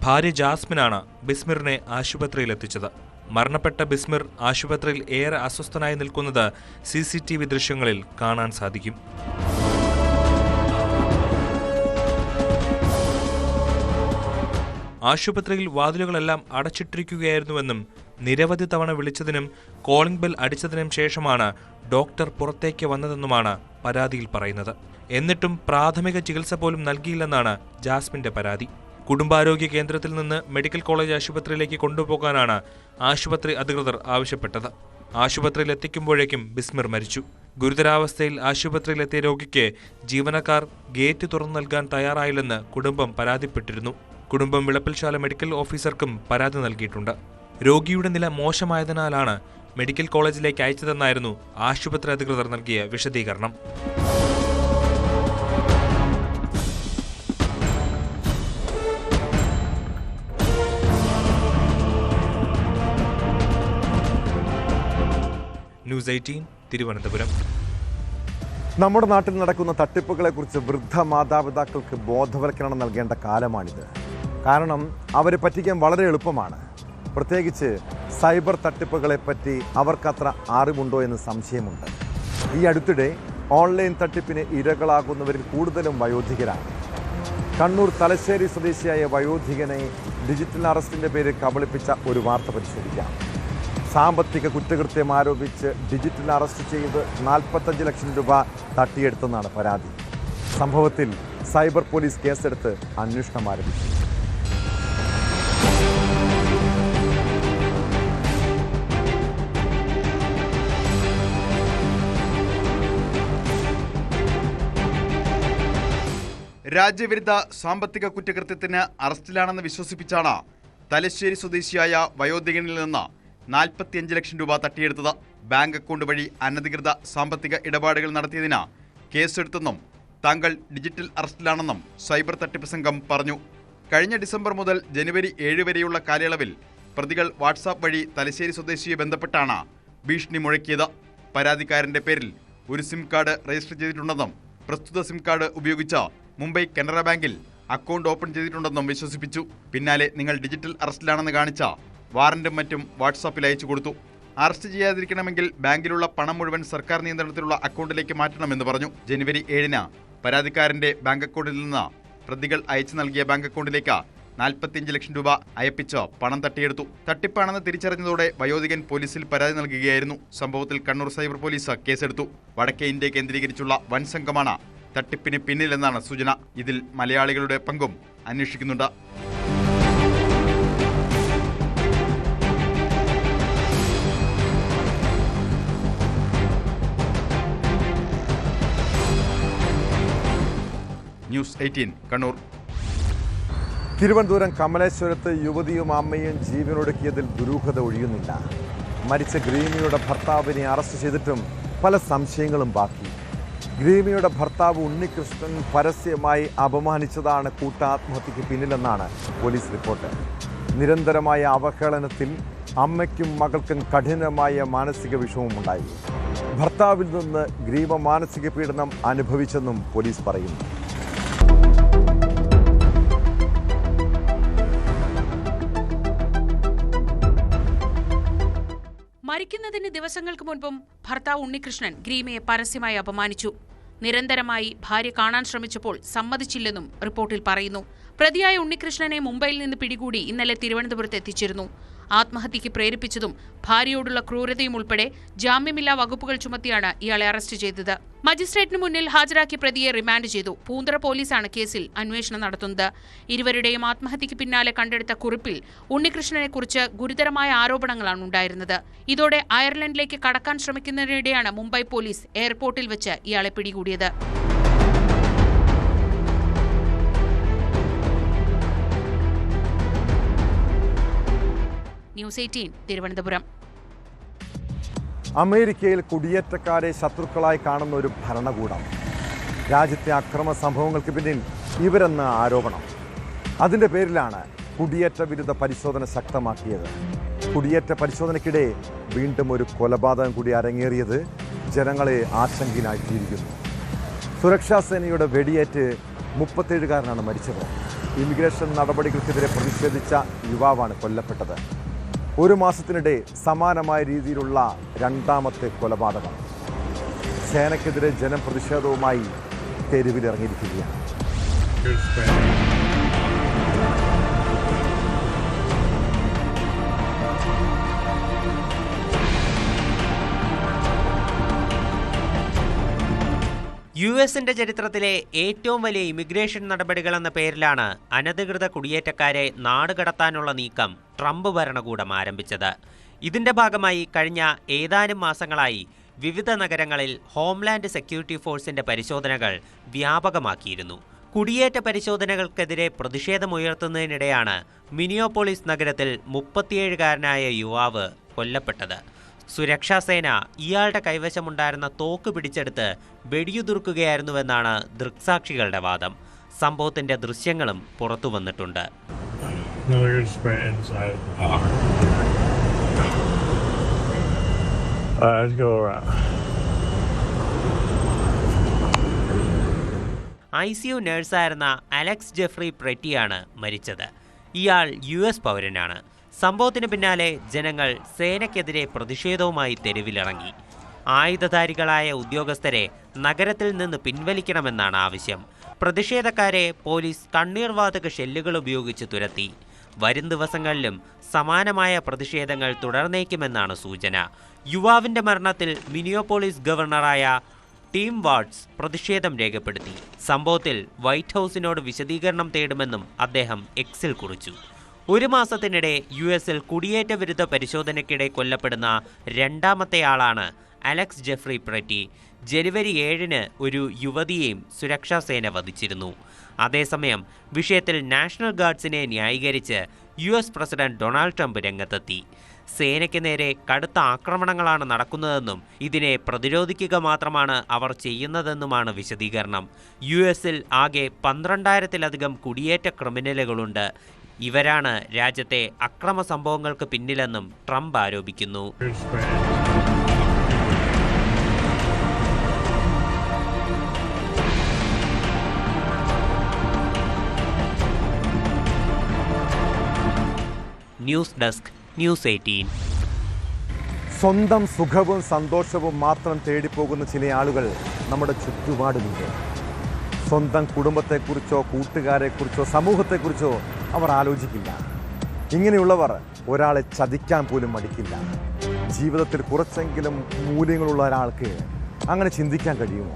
ഭാര്യ ജാസ്മിനാണ് ബിസ്മിറിനെ ആശുപത്രിയിലെത്തിച്ചത്. മരണപ്പെട്ട ബിസ്മിർ ആശുപത്രിയിൽ ഏറെ അസ്വസ്ഥനായി നിൽക്കുന്നത് CCTV ദൃശ്യങ്ങളിൽ കാണാൻ സാധിക്കും. ആശുപത്രിയിൽ വാതിലുകളെല്ലാം അടച്ചിട്ടിരിക്കുകയായിരുന്നുവെന്നും നിരവധി തവണ വിളിച്ചതിനും കോളിംഗ് ബെൽ അടിച്ചതിനും ശേഷമാണ് ഡോക്ടർ പുറത്തേക്ക് വന്നതെന്നുമാണ് പരാതിയിൽ പറയുന്നത്. എന്നിട്ടും പ്രാഥമിക ചികിത്സ പോലും നൽകിയില്ലെന്നാണ് ജാസ്മിന്റെ പരാതി. കുടുംബാരോഗ്യ കേന്ദ്രത്തിൽ നിന്ന് മെഡിക്കൽ കോളേജ് ആശുപത്രിയിലേക്ക് കൊണ്ടുപോകാനാണ് ആശുപത്രി അധികൃതർ ആവശ്യപ്പെട്ടത്. ആശുപത്രിയിൽ എത്തിക്കുമ്പോഴേക്കും ബിസ്മിർ മരിച്ചു. ഗുരുതരാവസ്ഥയിൽ ആശുപത്രിയിലെത്തിയ രോഗിക്ക് ജീവനക്കാർ ഗേറ്റ് തുറന്നു നൽകാൻ തയ്യാറായില്ലെന്ന് കുടുംബം പരാതിപ്പെട്ടിരുന്നു. കുടുംബം വിളപ്പിൽശാല മെഡിക്കൽ ഓഫീസർക്കും പരാതി നൽകിയിട്ടുണ്ട്. രോഗിയുടെ നില മോശമായതിനാലാണ് മെഡിക്കൽ കോളേജിലേക്ക് അയച്ചതെന്നായിരുന്നു ആശുപത്രി അധികൃതർ നൽകിയ വിശദീകരണം. ന്യൂസ് 18 തിരുവനന്തപുരം. നമ്മുടെ നാട്ടിൽ നടക്കുന്ന തട്ടിപ്പുകളെക്കുറിച്ച് വൃദ്ധ മാതാപിതാക്കൾക്ക് ബോധവൽക്കരണം നൽകേണ്ട കാലമാണിത്. കാരണം അവരെ പറ്റിക്കാൻ വളരെ എളുപ്പമാണ്. പ്രത്യേകിച്ച് സൈബർ തട്ടിപ്പുകളെപ്പറ്റി അവർക്കത്ര അറിവുണ്ടോ എന്ന് സംശയമുണ്ട്. ഈ അടുത്തിടെ ഓൺലൈൻ തട്ടിപ്പിന് ഇരകളാകുന്നവരിൽ കൂടുതലും വയോധികരാണ്. കണ്ണൂർ തലശ്ശേരി സ്വദേശിയായ വയോധികനെ ഡിജിറ്റൽ അറസ്റ്റിൻ്റെ പേരിൽ കബളിപ്പിച്ച ഒരു വാർത്ത പരിശോധിക്കാം. സാമ്പത്തിക കുറ്റകൃത്യം ആരോപിച്ച് ഡിജിറ്റൽ അറസ്റ്റ് ചെയ്ത് 45 ലക്ഷം രൂപ തട്ടിയെടുത്തെന്നാണ് പരാതി. സംഭവത്തിൽ സൈബർ പോലീസ് കേസെടുത്ത് അന്വേഷണം ആരംഭിച്ചു. രാജ്യവിരുദ്ധ സാമ്പത്തിക കുറ്റകൃത്യത്തിന് അറസ്റ്റിലാണെന്ന് വിശ്വസിപ്പിച്ചാണ് തലശ്ശേരി സ്വദേശിയായ വയോധികനിൽ നിന്ന് 45 ലക്ഷം രൂപ തട്ടിയെടുത്തത്. ബാങ്ക് അക്കൗണ്ട് വഴി അനധികൃത സാമ്പത്തിക ഇടപാടുകൾ നടത്തിയതിന് കേസെടുത്തെന്നും താങ്കൾ ഡിജിറ്റൽ അറസ്റ്റിലാണെന്നും സൈബർ തട്ടിപ്പ് സംഘം പറഞ്ഞു. കഴിഞ്ഞ ഡിസംബർ മുതൽ ജനുവരി 7 വരെയുള്ള കാലയളവിൽ പ്രതികൾ വാട്സാപ്പ് വഴി തലശ്ശേരി സ്വദേശിയെ ബന്ധപ്പെട്ടാണ് ഭീഷണി മുഴക്കിയത്. പരാതിക്കാരന്റെ പേരിൽ ഒരു സിം കാർഡ് രജിസ്റ്റർ ചെയ്തിട്ടുണ്ടെന്നും പ്രസ്തുത സിം കാർഡ് ഉപയോഗിച്ച് മുംബൈ കനറ ബാങ്കിൽ അക്കൗണ്ട് ഓപ്പൺ ചെയ്തിട്ടുണ്ടെന്നും വിശ്വസിപ്പിച്ചു. പിന്നാലെ നിങ്ങൾ ഡിജിറ്റൽ അറസ്റ്റിലാണെന്ന് കാണിച്ച വാറന്റും മറ്റും വാട്സാപ്പിൽ അയച്ചു കൊടുത്തു. അറസ്റ്റ് ചെയ്യാതിരിക്കണമെങ്കിൽ ബാങ്കിലുള്ള പണം മുഴുവൻ സർക്കാർ നിയന്ത്രണത്തിലുള്ള അക്കൗണ്ടിലേക്ക് മാറ്റണമെന്ന് പറഞ്ഞു. ജനുവരി 7-ന് പരാതിക്കാരന്റെ ബാങ്ക് അക്കൗണ്ടിൽ നിന്ന് പ്രതികൾ അയച്ചു നൽകിയ ബാങ്ക് അക്കൗണ്ടിലേക്ക് 45 ലക്ഷം രൂപ അയപ്പിച്ച് പണം തട്ടിയെടുത്തു. തട്ടിപ്പാണെന്ന് തിരിച്ചറിഞ്ഞതോടെ വയോധികൻ പോലീസിൽ പരാതി നൽകുകയായിരുന്നു. സംഭവത്തിൽ കണ്ണൂർ സൈബർ പോലീസ് കേസെടുത്തു. വടക്കേ ഇന്ത്യ കേന്ദ്രീകരിച്ചുള്ള വൻ സംഘമാണ് തട്ടിപ്പിന് പിന്നിലെന്നാണ് സൂചന. ഇതിൽ മലയാളികളുടെ പങ്കും അന്വേഷിക്കുന്നുണ്ട്. ന്യൂസ് 18 കണ്ണൂർ. തിരുവനന്തപുരം കമലേശ്വരത്ത് യുവതിയും അമ്മയും ജീവനൊടുക്കിയതിൽ ദുരൂഹത ഒഴിയുന്നില്ല. മരിച്ച ഗ്രീമിയുടെ ഭർത്താവിനെ അറസ്റ്റ് ചെയ്തിട്ടും പല സംശയങ്ങളും ബാക്കി. ഗ്രീമിയുടെ ഭർത്താവ് ഉണ്ണികൃഷ്ണൻ പരസ്യമായി അപമാനിച്ചതാണ് കൂട്ടാത്മഹത്യക്ക് പിന്നിലെന്നാണ് പോലീസ് റിപ്പോർട്ട്. നിരന്തരമായ അവഹേളനത്തിൽ അമ്മയ്ക്കും മകൾക്കും കഠിനമായ മാനസിക വിഷമമുണ്ടായി. ഭർത്താവിൽ നിന്ന് ഗ്രീമ മാനസിക പീഡനം അനുഭവിച്ചെന്നും പോലീസ് പറയുന്നു. മരിക്കുന്നതിന് ദിവസങ്ങൾക്ക് മുൻപും ഭർത്താവ് ഉണ്ണികൃഷ്ണൻ ഗ്രീമയെ പരസ്യമായി അപമാനിച്ചു. നിരന്തരമായി ഭാര്യ കാണാൻ ശ്രമിച്ചപ്പോൾ സമ്മതിച്ചില്ലെന്നും റിപ്പോർട്ടിൽ പറയുന്നു. പ്രതിയായ ഉണ്ണികൃഷ്ണനെ മുംബൈയിൽ നിന്ന് പിടികൂടി ഇന്നലെ തിരുവനന്തപുരത്ത് എത്തിച്ചിരുന്നു. ആത്മഹത്യയ്ക്ക് പ്രേരിപ്പിച്ചതും ഭാര്യയോടുള്ള ക്രൂരതയും ഉൾപ്പെടെ ജാമ്യമില്ലാ വകുപ്പുകൾ ചുമത്തിയാണ് ഇയാളെ അറസ്റ്റ് ചെയ്തത്. മജിസ്ട്രേറ്റിന് മുന്നിൽ ഹാജരാക്കിയ പ്രതിയെ റിമാൻഡ് ചെയ്തു. പൂന്തറ പോലീസാണ് കേസിൽ അന്വേഷണം നടത്തുന്നത്. ഇരുവരുടെയും ആത്മഹത്യയ്ക്ക് പിന്നാലെ കണ്ടെടുത്ത കുറിപ്പിൽ ഉണ്ണികൃഷ്ണനെക്കുറിച്ച് ഗുരുതരമായ ആരോപണങ്ങളാണ് ഉണ്ടായിരുന്നത്. ഇതോടെ അയർലൻഡിലേക്ക് കടക്കാൻ ശ്രമിക്കുന്നതിനിടെയാണ് മുംബൈ പോലീസ് എയർപോർട്ടിൽ വെച്ച് ഇയാളെ പിടികൂടിയത്. ന്യൂസ് 18 തിരുവനന്തപുരം. അമേരിക്കയിൽ കുടിയേറ്റക്കാരെ ശത്രുക്കളായി കാണുന്ന ഒരു ഭരണകൂടം. രാജ്യത്തെ അക്രമ സംഭവങ്ങൾക്ക് പിന്നിൽ ഇവരെന്ന ആരോപണം. അതിൻ്റെ പേരിലാണ് കുടിയേറ്റ വിരുദ്ധ പരിശോധന ശക്തമാക്കിയത്. കുടിയേറ്റ പരിശോധനയ്ക്കിടെ വീണ്ടും ഒരു കൊലപാതകം കൂടി അരങ്ങേറിയത് ജനങ്ങളെ ആശങ്കയിലാക്കിയിരിക്കുന്നു. സുരക്ഷാ സേനയുടെ വെടിയേറ്റ് 37-കാരനാണ് മരിച്ചത്. ഇമിഗ്രേഷൻ നടപടികൾക്കെതിരെ പ്രതിഷേധിച്ച യുവാവാണ് കൊല്ലപ്പെട്ടത്. ഒരു മാസത്തിനിടെ സമാനമായ രീതിയിലുള്ള രണ്ടാമത്തെ കൊലപാതകം. സേനയ്ക്കെതിരെ ജനം പ്രതിഷേധവുമായി തെരുവിലിറങ്ങിയിരിക്കുകയാണ്. യുഎസിന്റെ ചരിത്രത്തിലെ ഏറ്റവും വലിയ ഇമിഗ്രേഷൻ നടപടികൾ എന്ന പേരിലാണ് അനധികൃത കുടിയേറ്റക്കാരെ നാടുകടത്താനുള്ള നീക്കം ട്രംപ് ഭരണകൂടം ആരംഭിച്ചത്. ഇതിന്റെ ഭാഗമായി കഴിഞ്ഞ ഏതാനും മാസങ്ങളായി വിവിധ നഗരങ്ങളിൽ ഹോംലാൻഡ് സെക്യൂരിറ്റി ഫോഴ്സിന്റെ പരിശോധനകൾ വ്യാപകമാക്കിയിരുന്നു. കുടിയേറ്റ പരിശോധനകൾക്കെതിരെ പ്രതിഷേധമുയർത്തുന്നതിനിടെയാണ് മിനിയോപോളിസ് നഗരത്തിൽ 37-കാരനായ യുവാവ് കൊല്ലപ്പെട്ടത്. സുരക്ഷാസേന ഇയാളുടെ കൈവശമുണ്ടായിരുന്ന തോക്ക് പിടിച്ചെടുത്ത് വെടിയുതിർക്കുകയായിരുന്നുവെന്നാണ് ദൃക്സാക്ഷികളുടെ വാദം. സംഭവത്തിന്റെ ദൃശ്യങ്ങളും പുറത്തു വന്നിട്ടുണ്ട്. ICU നഴ്സായിരുന്ന അലക്സ് ജെഫ്രി പ്രെറ്റിയാണ് മരിച്ചത്. ഇയാൾ US പൗരനാണ്. സംഭവത്തിന് പിന്നാലെ ജനങ്ങൾ സേനയ്ക്കെതിരെ പ്രതിഷേധവുമായി തെരുവിലിറങ്ങി. ആയുധധാരികളായ ഉദ്യോഗസ്ഥരെ നഗരത്തിൽ നിന്ന് പിൻവലിക്കണമെന്നാണ് ആവശ്യം. പ്രതിഷേധക്കാരെ പോലീസ് കണ്ണീർവാതക ഷെല്ലുകൾ ഉപയോഗിച്ച് തുരത്തി. വരും ദിവസങ്ങളിലും സമാനമായ പ്രതിഷേധങ്ങൾ തുടർന്നേക്കുമെന്നാണ് സൂചന. യുവാവിന്റെ മരണത്തിൽ മിനിയോപോളിസ് ഗവർണറായ ടീം വാട്സ് പ്രതിഷേധം രേഖപ്പെടുത്തി. സംഭവത്തിൽ വൈറ്റ് ഹൗസിനോട് വിശദീകരണം തേടുമെന്നും അദ്ദേഹം എക്സിൽ കുറിച്ചു. ഒരു മാസത്തിനിടെ US-ൽ കുടിയേറ്റ വിരുദ്ധ പരിശോധനയ്ക്കിടെ കൊല്ലപ്പെടുന്ന രണ്ടാമത്തെ ആളാണ് അലക്സ് ജെഫ്രി പ്രെറ്റി. ജനുവരി 7-ന് ഒരു യുവതിയെയും സുരക്ഷാസേന വധിച്ചിരുന്നു. അതേസമയം വിഷയത്തിൽ നാഷണൽ ഗാർഡ്സിനെ ന്യായീകരിച്ച് US പ്രസിഡന്റ് ഡൊണാൾഡ് ട്രംപ് രംഗത്തെത്തി. സേനയ്ക്ക് നേരെ കടുത്ത ആക്രമണങ്ങളാണ് നടക്കുന്നതെന്നും ഇതിനെ പ്രതിരോധിക്കുക മാത്രമാണ് അവർ ചെയ്യുന്നതെന്നുമാണ് വിശദീകരണം. US-ൽ ആകെ 12,000-ലധികം കുടിയേറ്റ ക്രിമിനലുകളുണ്ട്. ഇവരാണ് രാജ്യത്തെ അക്രമ സംഭവങ്ങൾക്ക് പിന്നിലെന്നും ട്രംപ് ആരോപിക്കുന്നു. News desk, news 18. സ്വന്തം സുഖവും സന്തോഷവും മാത്രം തേടിപ്പോകുന്ന ചില ആളുകൾ നമ്മുടെ ചുറ്റുപാടുമുണ്ട്. സ്വന്തം കുടുംബത്തെക്കുറിച്ചോ കൂട്ടുകാരെക്കുറിച്ചോ സമൂഹത്തെക്കുറിച്ചോ അവർ ആലോചിക്കില്ല. ഇങ്ങനെയുള്ളവർ ഒരാളെ ചതിക്കാൻ പോലും മടിക്കില്ല. ജീവിതത്തിൽ കുറച്ചെങ്കിലും മൂല്യങ്ങളുള്ള ഒരാൾക്ക് അങ്ങനെ ചിന്തിക്കാൻ കഴിയുമോ?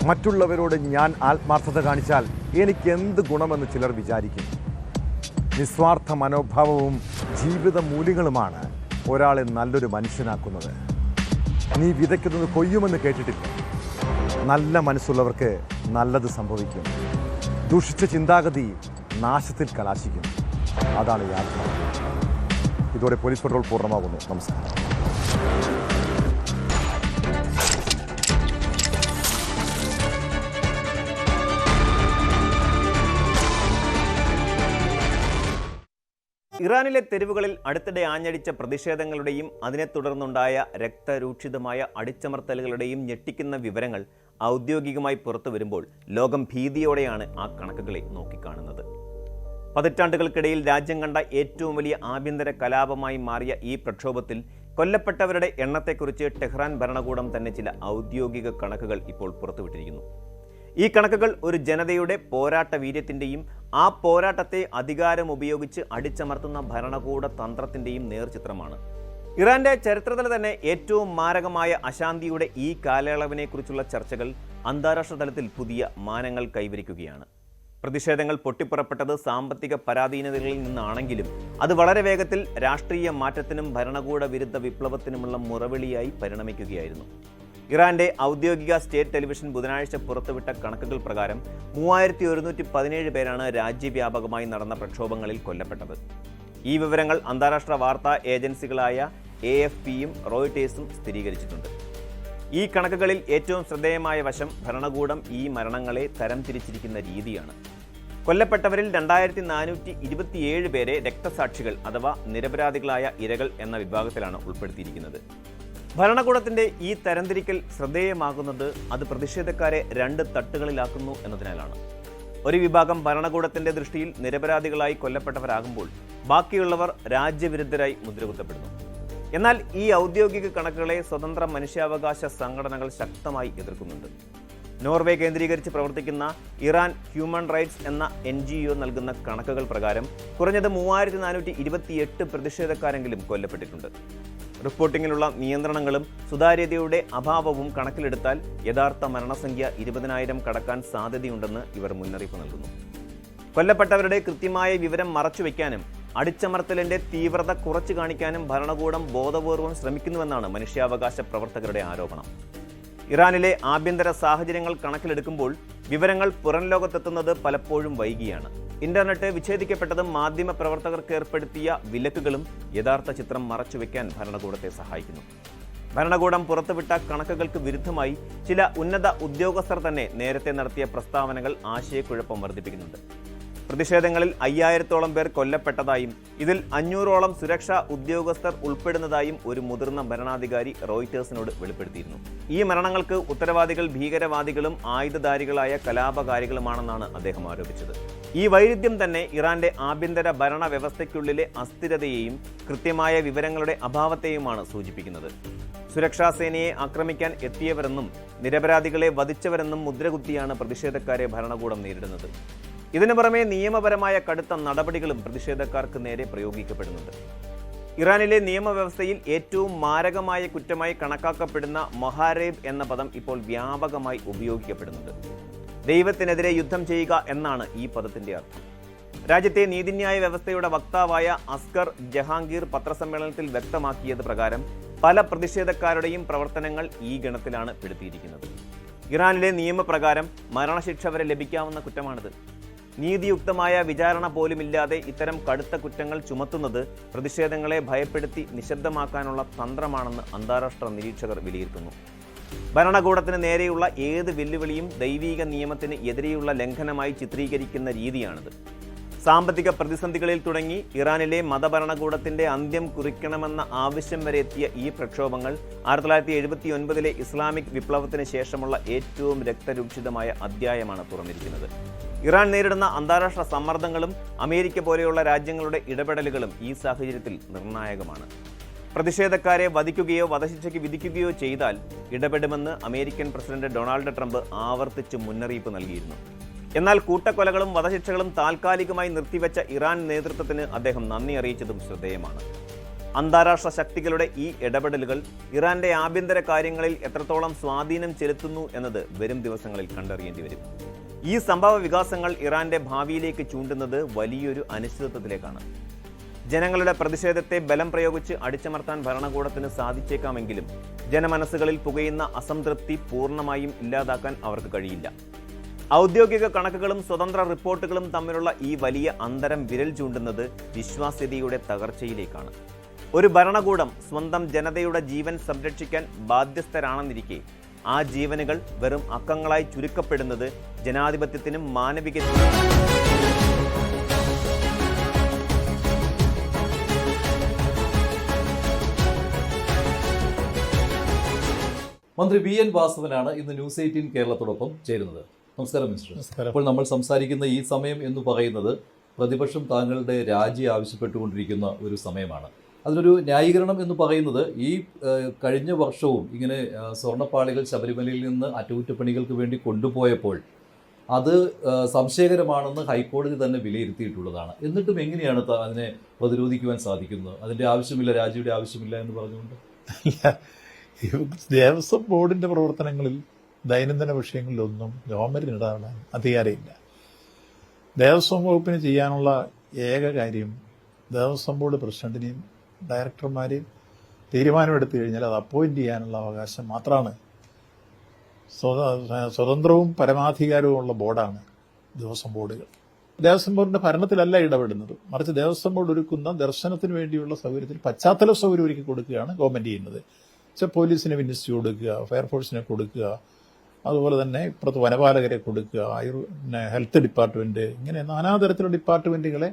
മറ്റുള്ളവരോട് ഞാൻ ആത്മാർത്ഥത കാണിച്ചാൽ എനിക്ക് എന്ത് ഗുണമെന്ന് ചിലർ വിചാരിക്കും. നിസ്വാർത്ഥ മനോഭാവവും ജീവിത മൂല്യങ്ങളുമാണ് ഒരാളെ നല്ലൊരു മനുഷ്യനാക്കുന്നത്. നീ വിതയ്ക്കുന്നത് കൊയ്യുമെന്ന് കേട്ടിട്ടില്ല. നല്ല മനസ്സുള്ളവർക്ക് നല്ലത് സംഭവിക്കും. ദുഷിച്ച ചിന്താഗതി നാശത്തിൽ കലാശിക്കും. അതാണ് യാഥാർത്ഥ്യം. ഇതോടെ പോലീസ് പട്രോൾ പൂർണ്ണമാകുന്നു. നമസ്കാരം. ഇറാനിലെ തെരുവുകളിൽ അടുത്തിടെ ആഞ്ഞടിച്ച പ്രതിഷേധങ്ങളുടെയും അതിനെ തുടർന്നുണ്ടായ രക്തരൂക്ഷിതമായ അടിച്ചമർത്തലുകളുടെയും ഞെട്ടിക്കുന്ന വിവരങ്ങൾ ഔദ്യോഗികമായി പുറത്തു വരുമ്പോൾ ലോകം ഭീതിയോടെയാണ് ആ കണക്കുകളെ നോക്കിക്കാണുന്നത്. പതിറ്റാണ്ടുകൾക്കിടയിൽ രാജ്യം കണ്ട ഏറ്റവും വലിയ ആഭ്യന്തര കലാപമായി മാറിയ ഈ പ്രക്ഷോഭത്തിൽ കൊല്ലപ്പെട്ടവരുടെ എണ്ണത്തെക്കുറിച്ച് ടെഹ്റാൻ ഭരണകൂടം തന്നെ ചില ഔദ്യോഗിക കണക്കുകൾ ഇപ്പോൾ പുറത്തുവിട്ടിരിക്കുന്നു. ഈ കണക്കുകൾ ഒരു ജനതയുടെ പോരാട്ട വീര്യത്തിൻ്റെയും ആ പോരാട്ടത്തെ അധികാരം ഉപയോഗിച്ച് അടിച്ചമർത്തുന്ന ഭരണകൂട തന്ത്രത്തിൻ്റെയും നേർചിത്രമാണ്. ഇറാന്റെ ചരിത്രത്തിൽ തന്നെ ഏറ്റവും മാരകമായ അശാന്തിയുടെ ഈ കാലയളവിനെക്കുറിച്ചുള്ള ചർച്ചകൾ അന്താരാഷ്ട്ര തലത്തിൽ പുതിയ മാനങ്ങൾ കൈവരിക്കുകയാണ്. പ്രതിഷേധങ്ങൾ പൊട്ടിപ്പുറപ്പെട്ടത് സാമ്പത്തിക പരാധീനതകളിൽ നിന്നാണെങ്കിലും അത് വളരെ വേഗത്തിൽ രാഷ്ട്രീയ മാറ്റത്തിനും ഭരണകൂട വിരുദ്ധ വിപ്ലവത്തിനുമുള്ള മുറവിളിയായി പരിണമിക്കുകയായിരുന്നു. ഇറാന്റെ ഔദ്യോഗിക സ്റ്റേറ്റ് ടെലിവിഷൻ ബുധനാഴ്ച പുറത്തുവിട്ട കണക്കുകൾ പ്രകാരം 3117 പേരാണ് രാജ്യവ്യാപകമായി നടന്ന പ്രക്ഷോഭങ്ങളിൽ കൊല്ലപ്പെട്ടത്. ഈ വിവരങ്ങൾ അന്താരാഷ്ട്ര വാർത്താ ഏജൻസികളായ AFPയും റോയിട്ടേഴ്സും സ്ഥിരീകരിച്ചിട്ടുണ്ട്. ഈ കണക്കുകളിൽ ഏറ്റവും ശ്രദ്ധേയമായ വശം ഭരണകൂടം ഈ മരണങ്ങളെ തരംതിരിച്ചിരിക്കുന്ന രീതിയാണ്. കൊല്ലപ്പെട്ടവരിൽ 2427 പേരെ രക്തസാക്ഷികൾ അഥവാ നിരപരാധികളായ ഇരകൾ എന്ന വിഭാഗത്തിലാണ് ഉൾപ്പെടുത്തിയിരിക്കുന്നത്. ഭരണകൂടത്തിന്റെ ഈ തരംതിരിക്കൽ ശ്രദ്ധേയമാകുന്നത് അത് പ്രതിഷേധക്കാരെ 2 തട്ടുകളിലാക്കുന്നു എന്നതിനാലാണ്. ഒരു വിഭാഗം ഭരണകൂടത്തിന്റെ ദൃഷ്ടിയിൽ നിരപരാധികളായി കൊല്ലപ്പെട്ടവരാകുമ്പോൾ ബാക്കിയുള്ളവർ രാജ്യവിരുദ്ധരായി മുദ്രകുത്തപ്പെടുന്നു. എന്നാൽ ഈ ഔദ്യോഗിക കണക്കുകളെ സ്വതന്ത്ര മനുഷ്യാവകാശ സംഘടനകൾ ശക്തമായി എതിർക്കുന്നുണ്ട്. നോർവേ കേന്ദ്രീകരിച്ച് പ്രവർത്തിക്കുന്ന ഇറാൻ ഹ്യൂമൻ റൈറ്റ്സ് എന്ന NGO നൽകുന്ന കണക്കുകൾ പ്രകാരം കുറഞ്ഞത് 3428 പ്രതിഷേധക്കാരെങ്കിലും കൊല്ലപ്പെട്ടിട്ടുണ്ട്. റിപ്പോർട്ടിങ്ങിലുള്ള നിയന്ത്രണങ്ങളും സുതാര്യതയുടെ അഭാവവും കണക്കിലെടുത്താൽ യഥാർത്ഥ മരണസംഖ്യ 20,000 കടക്കാൻ സാധ്യതയുണ്ടെന്ന് ഇവർ മുന്നറിയിപ്പ് നൽകുന്നു. കൊല്ലപ്പെട്ടവരുടെ കൃത്യമായ വിവരം മറച്ചുവെക്കാനും അടിച്ചമർത്തലിന്റെ തീവ്രത കുറച്ചു കാണിക്കാനും ഭരണകൂടം ബോധപൂർവം ശ്രമിക്കുന്നുവെന്നാണ് മനുഷ്യാവകാശ പ്രവർത്തകരുടെ ആരോപണം. ഇറാനിലെ ആഭ്യന്തര സാഹചര്യങ്ങൾ കണക്കിലെടുക്കുമ്പോൾ വിവരങ്ങൾ പുറം ലോകത്തെത്തുന്നത് പലപ്പോഴും വൈകിയാണ്. ഇന്റർനെറ്റ് വിച്ഛേദിക്കപ്പെട്ടതും മാധ്യമ പ്രവർത്തകർക്ക് ഏർപ്പെടുത്തിയ വിലക്കുകളും യഥാർത്ഥ ചിത്രം മറച്ചുവെക്കാൻ ഭരണകൂടത്തെ സഹായിക്കുന്നു. ഭരണകൂടം പുറത്തുവിട്ട കണക്കുകൾക്ക് വിരുദ്ധമായി ചില ഉന്നത ഉദ്യോഗസ്ഥർ തന്നെ നേരത്തെ നടത്തിയ പ്രസ്താവനകൾ ആശയക്കുഴപ്പം വർദ്ധിപ്പിക്കുന്നുണ്ട്. പ്രതിഷേധങ്ങളിൽ 5000-ഓളം പേർ കൊല്ലപ്പെട്ടതായും ഇതിൽ 500-ഓളം സുരക്ഷാ ഉദ്യോഗസ്ഥർ ഉൾപ്പെടുന്നതായും ഒരു മുതിർന്ന ഭരണാധികാരി റോയിറ്റേഴ്സിനോട് വെളിപ്പെടുത്തിയിരുന്നു. ഈ മരണങ്ങൾക്ക് ഉത്തരവാദികൾ ഭീകരവാദികളും ആയുധധാരികളായ കലാപകാരികളുമാണെന്നാണ് അദ്ദേഹം ആരോപിച്ചത്. ഈ വൈരുദ്ധ്യം തന്നെ ഇറാന്റെ ആഭ്യന്തര ഭരണ വ്യവസ്ഥയ്ക്കുള്ളിലെ അസ്ഥിരതയെയും കൃത്യമായ വിവരങ്ങളുടെ അഭാവത്തെയുമാണ് സൂചിപ്പിക്കുന്നത്. സുരക്ഷാ സേനയെ ആക്രമിക്കാൻ എത്തിയവരെന്നും നിരപരാധികളെ വധിച്ചവരെന്നും മുദ്രകുത്തിയാണ് പ്രതിഷേധക്കാരെ ഭരണകൂടം നേരിടുന്നത്. ഇതിനു പുറമെ നിയമപരമായ കടുത്ത നടപടികളും പ്രതിഷേധക്കാർക്ക് നേരെ പ്രയോഗിക്കപ്പെടുന്നുണ്ട്. ഇറാനിലെ നിയമവ്യവസ്ഥയിൽ ഏറ്റവും മാരകമായ കുറ്റമായി കണക്കാക്കപ്പെടുന്ന മൊഹാരേബ് എന്ന പദം ഇപ്പോൾ വ്യാപകമായി ഉപയോഗിക്കപ്പെടുന്നുണ്ട്. ദൈവത്തിനെതിരെ യുദ്ധം ചെയ്യുക എന്നാണ് ഈ പദത്തിന്റെ അർത്ഥം. രാജ്യത്തെ നീതിന്യായ വ്യവസ്ഥയുടെ വക്താവായ അസ്കർ ജഹാംഗീർ പത്രസമ്മേളനത്തിൽ വ്യക്തമാക്കിയത് പ്രകാരം പല പ്രതിഷേധക്കാരുടെയും പ്രവർത്തനങ്ങൾ ഈ ഗണത്തിലാണ് പെടുത്തിയിരിക്കുന്നത്. ഇറാനിലെ നിയമപ്രകാരം മരണശിക്ഷ വരെ ലഭിക്കാവുന്ന കുറ്റമാണിത്. നീതിയുക്തമായ വിചാരണ പോലുമില്ലാതെ ഇത്തരം കടുത്ത കുറ്റങ്ങൾ ചുമത്തുന്നത് പ്രതിഷേധങ്ങളെ ഭയപ്പെടുത്തി നിശബ്ദമാക്കാനുള്ള തന്ത്രമാണെന്ന് അന്താരാഷ്ട്ര നിരീക്ഷകർ വിലയിരുത്തുന്നു. ഭരണകൂടത്തിന് നേരെയുള്ള ഏത് വെല്ലുവിളിയും ദൈവീക നിയമത്തിന് എതിരെയുള്ള ലംഘനമായി ചിത്രീകരിക്കുന്ന രീതിയാണിത്. സാമ്പത്തിക പ്രതിസന്ധികളിൽ തുടങ്ങി ഇറാനിലെ മതഭരണകൂടത്തിന്റെ അന്ത്യം കുറിക്കണമെന്ന ആവശ്യം വരെ എത്തിയ ഈ പ്രക്ഷോഭങ്ങൾ 1979-ലെ ഇസ്ലാമിക് വിപ്ലവത്തിന് ശേഷമുള്ള ഏറ്റവും രക്തരൂക്ഷിതമായ അധ്യായമാണ് തുറന്നിരിക്കുന്നത്. ഇറാൻ നേരിടുന്ന അന്താരാഷ്ട്ര സമ്മർദ്ദങ്ങളും അമേരിക്ക പോലെയുള്ള രാജ്യങ്ങളുടെ ഇടപെടലുകളും ഈ സാഹചര്യത്തിൽ നിർണായകമാണ്. പ്രതിഷേധക്കാരെ വധിക്കുകയോ വധശിക്ഷയ്ക്ക് വിധിക്കുകയോ ചെയ്താൽ ഇടപെടുമെന്ന് അമേരിക്കൻ പ്രസിഡന്റ് ഡൊണാൾഡ് ട്രംപ് ആവർത്തിച്ച് മുന്നറിയിപ്പ് നൽകിയിരുന്നു. എന്നാൽ കൂട്ടക്കൊലകളും വധശിക്ഷകളും താൽക്കാലികമായി നിർത്തിവെച്ച ഇറാൻ നേതൃത്വത്തിന് അദ്ദേഹം നന്ദി അറിയിച്ചതും ശ്രദ്ധേയമാണ്. അന്താരാഷ്ട്ര ശക്തികളുടെ ഈ ഇടപെടലുകൾ ഇറാന്റെ ആഭ്യന്തര കാര്യങ്ങളിൽ എത്രത്തോളം സ്വാധീനം ചെലുത്തുന്നു എന്നത് വരും ദിവസങ്ങളിൽ കണ്ടറിയേണ്ടി വരും. ഈ സംഭവ വികാസങ്ങൾ ഇറാന്റെ ഭാവിയിലേക്ക് ചൂണ്ടുന്നത് വലിയൊരു അനിശ്ചിതത്വത്തിലേക്കാണ്. ജനങ്ങളുടെ പ്രതിഷേധത്തെ ബലം പ്രയോഗിച്ച് അടിച്ചമർത്താൻ ഭരണകൂടത്തിന് സാധിച്ചേക്കാമെങ്കിലും ജനമനസ്സുകളിൽ പുകയുന്ന അസംതൃപ്തി പൂർണ്ണമായും ഇല്ലാതാക്കാൻ അവർക്ക് കഴിയില്ല. ഔദ്യോഗിക കണക്കുകളും സ്വതന്ത്ര റിപ്പോർട്ടുകളും തമ്മിലുള്ള ഈ വലിയ അന്തരം വിരൽ ചൂണ്ടുന്നത് വിശ്വാസ്യതയുടെ തകർച്ചയിലേക്കാണ്. ഒരു ഭരണകൂടം സ്വന്തം ജനതയുടെ ജീവൻ സംരക്ഷിക്കാൻ ബാധ്യസ്ഥരാണെന്നിരിക്കെ ആ ജീവനുകൾ വെറും അക്കങ്ങളായി ചുരുക്കപ്പെടുന്നത് ജനാധിപത്യത്തിനും മാനവികതയ്ക്കും മന്ത്രി VN വാസവനാണ് ഇന്ന് ന്യൂസ് 18 കേരളത്തോടൊപ്പം ചേരുന്നത്. നമസ്കാരം മിസ്റ്റർ. അപ്പോൾ നമ്മൾ സംസാരിക്കുന്ന ഈ സമയം എന്ന് പറയുന്നത് പ്രതിപക്ഷം താങ്കളുടെ രാജി ആവശ്യപ്പെട്ടുകൊണ്ടിരിക്കുന്ന ഒരു സമയമാണ്. അതിനൊരു ന്യായീകരണം എന്ന് പറയുന്നത് ഈ കഴിഞ്ഞ വർഷവും ഇങ്ങനെ സ്വർണ്ണപ്പാളികൾ ശബരിമലയിൽ നിന്ന് അറ്റകുറ്റപ്പണികൾക്ക് വേണ്ടി കൊണ്ടുപോയപ്പോൾ അത് സംശയകരമാണെന്ന് ഹൈക്കോടതി തന്നെ വിലയിരുത്തിയിട്ടുള്ളതാണ്. എന്നിട്ടും എങ്ങനെയാണ് അതിനെ പ്രതിരോധിക്കുവാൻ സാധിക്കുന്നത്? അതിൻ്റെ ആവശ്യമില്ല, രാജിയുടെ ആവശ്യമില്ല എന്ന് പറഞ്ഞുകൊണ്ട്. ദേവസ്വം ബോർഡിൻ്റെ പ്രവർത്തനങ്ങളിൽ ദൈനംദിന വിഷയങ്ങളിലൊന്നും ഗവൺമെൻറ്റിന് ഇടപെടാൻ അധികാരമില്ല. ദേവസ്വം വകുപ്പിന് ചെയ്യാനുള്ള ഏക കാര്യം ദേവസ്വം ബോർഡ് പ്രസിഡന്റിനെയും ഡയറക്ടർമാരെയും തീരുമാനമെടുത്തു കഴിഞ്ഞാൽ അത് അപ്പോയിന്റ് ചെയ്യാനുള്ള അവകാശം മാത്രമാണ്. സ്വതന്ത്രവും പരമാധികാരവുമുള്ള ബോർഡാണ് ദേവസ്വം ബോർഡുകൾ. ദേവസ്വം ബോർഡിന്റെ ഭരണത്തിലല്ല ഇടപെടുന്നത്, മറിച്ച് ദേവസ്വം ബോർഡ് ഒരുക്കുന്ന ദർശനത്തിന് വേണ്ടിയുള്ള സൗകര്യത്തിൽ പശ്ചാത്തല സൗകര്യം ഒരുക്കി കൊടുക്കുകയാണ് ഗവൺമെന്റ് ചെയ്യുന്നത്. പോലീസിനെ വിന്യസിച്ച് കൊടുക്കുക, ഫയർഫോഴ്സിനെ കൊടുക്കുക, അതുപോലെ തന്നെ ഇപ്പുറത്ത് വനപാലകരെ കൊടുക്കുക, ഹെൽത്ത് ഡിപ്പാർട്ട്മെന്റ്, ഇങ്ങനെ നാനാതരത്തിലുള്ള ഡിപ്പാർട്ട്മെന്റുകളെ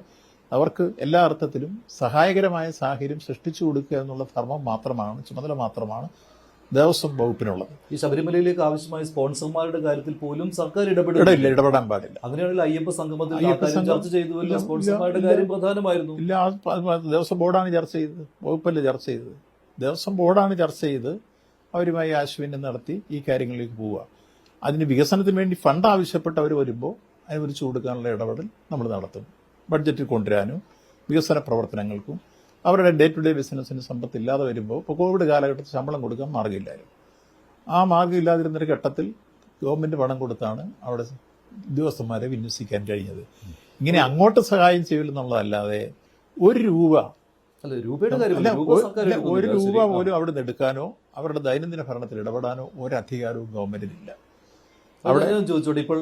അവർക്ക് എല്ലാ അർത്ഥത്തിലും സഹായകരമായ സാഹചര്യം സൃഷ്ടിച്ചു കൊടുക്കുക എന്നുള്ള ധർമ്മം മാത്രമാണ്, ചുമതല മാത്രമാണ് ദേവസ്വം വകുപ്പിനുള്ളത്. ഈ ശബരിമലയിലേക്ക് ആവശ്യമായ സ്പോൺസർമാരുടെ കാര്യത്തിൽ പോലും സർക്കാർ ഇടപെടാൻ പാടില്ല. അങ്ങനെയാണെങ്കിൽ അയ്യപ്പ സംഗമത്തിൽ ചർച്ച ചെയ്തുവല്ലോ, സ്പോൺസർമാരുടെ കാര്യം പ്രധാനമായിരുന്നു. ഇല്ല, ദേവസ്വം ബോർഡാണ് ചർച്ച ചെയ്തത്, വകുപ്പല്ല ചർച്ച ചെയ്തത്. ദേവസ്വം ബോർഡാണ് ചർച്ച ചെയ്ത് അവരുമായി ആശയവിനിമയം നടത്തി ഈ കാര്യങ്ങളിലേക്ക് പോവുക. അതിന് വികസനത്തിന് വേണ്ടി ഫണ്ട് ആവശ്യപ്പെട്ടവർ വരുമ്പോൾ അനുവദിച്ചു കൊടുക്കാനുള്ള ഇടപെടൽ നമ്മൾ നടത്തും. ബഡ്ജറ്റിൽ കൊണ്ടുവരാനും വികസന പ്രവർത്തനങ്ങൾക്കും അവരുടെ ഡേ ടു ഡേ ബിസിനസ്സിന് സമ്പത്തില്ലാതെ വരുമ്പോൾ ഇപ്പോൾ കോവിഡ് കാലഘട്ടത്തിൽ ശമ്പളം കൊടുക്കാൻ മാർഗ്ഗമില്ലായിരുന്നു. ആ മാർഗ്ഗമില്ലാതിരുന്നൊരു ഘട്ടത്തിൽ ഗവൺമെൻറ് പണം കൊടുത്താണ് അവിടെ ഉദ്യോഗസ്ഥന്മാരെ വിന്യസിക്കാൻ കഴിഞ്ഞത്. ഇങ്ങനെ അങ്ങോട്ട് സഹായം ചെയ്യില്ലെന്നുള്ളതല്ലാതെ ഒരു രൂപ പോലും അവിടെ നിന്ന് എടുക്കാനോ അവരുടെ ദൈനംദിന ഭരണത്തിൽ ഇടപെടാനോ ഒരു അധികാരവും ഗവൺമെന്റിനില്ല. അവിടെ ഞാൻ ചോദിച്ചോട്ടെ, ഇപ്പോൾ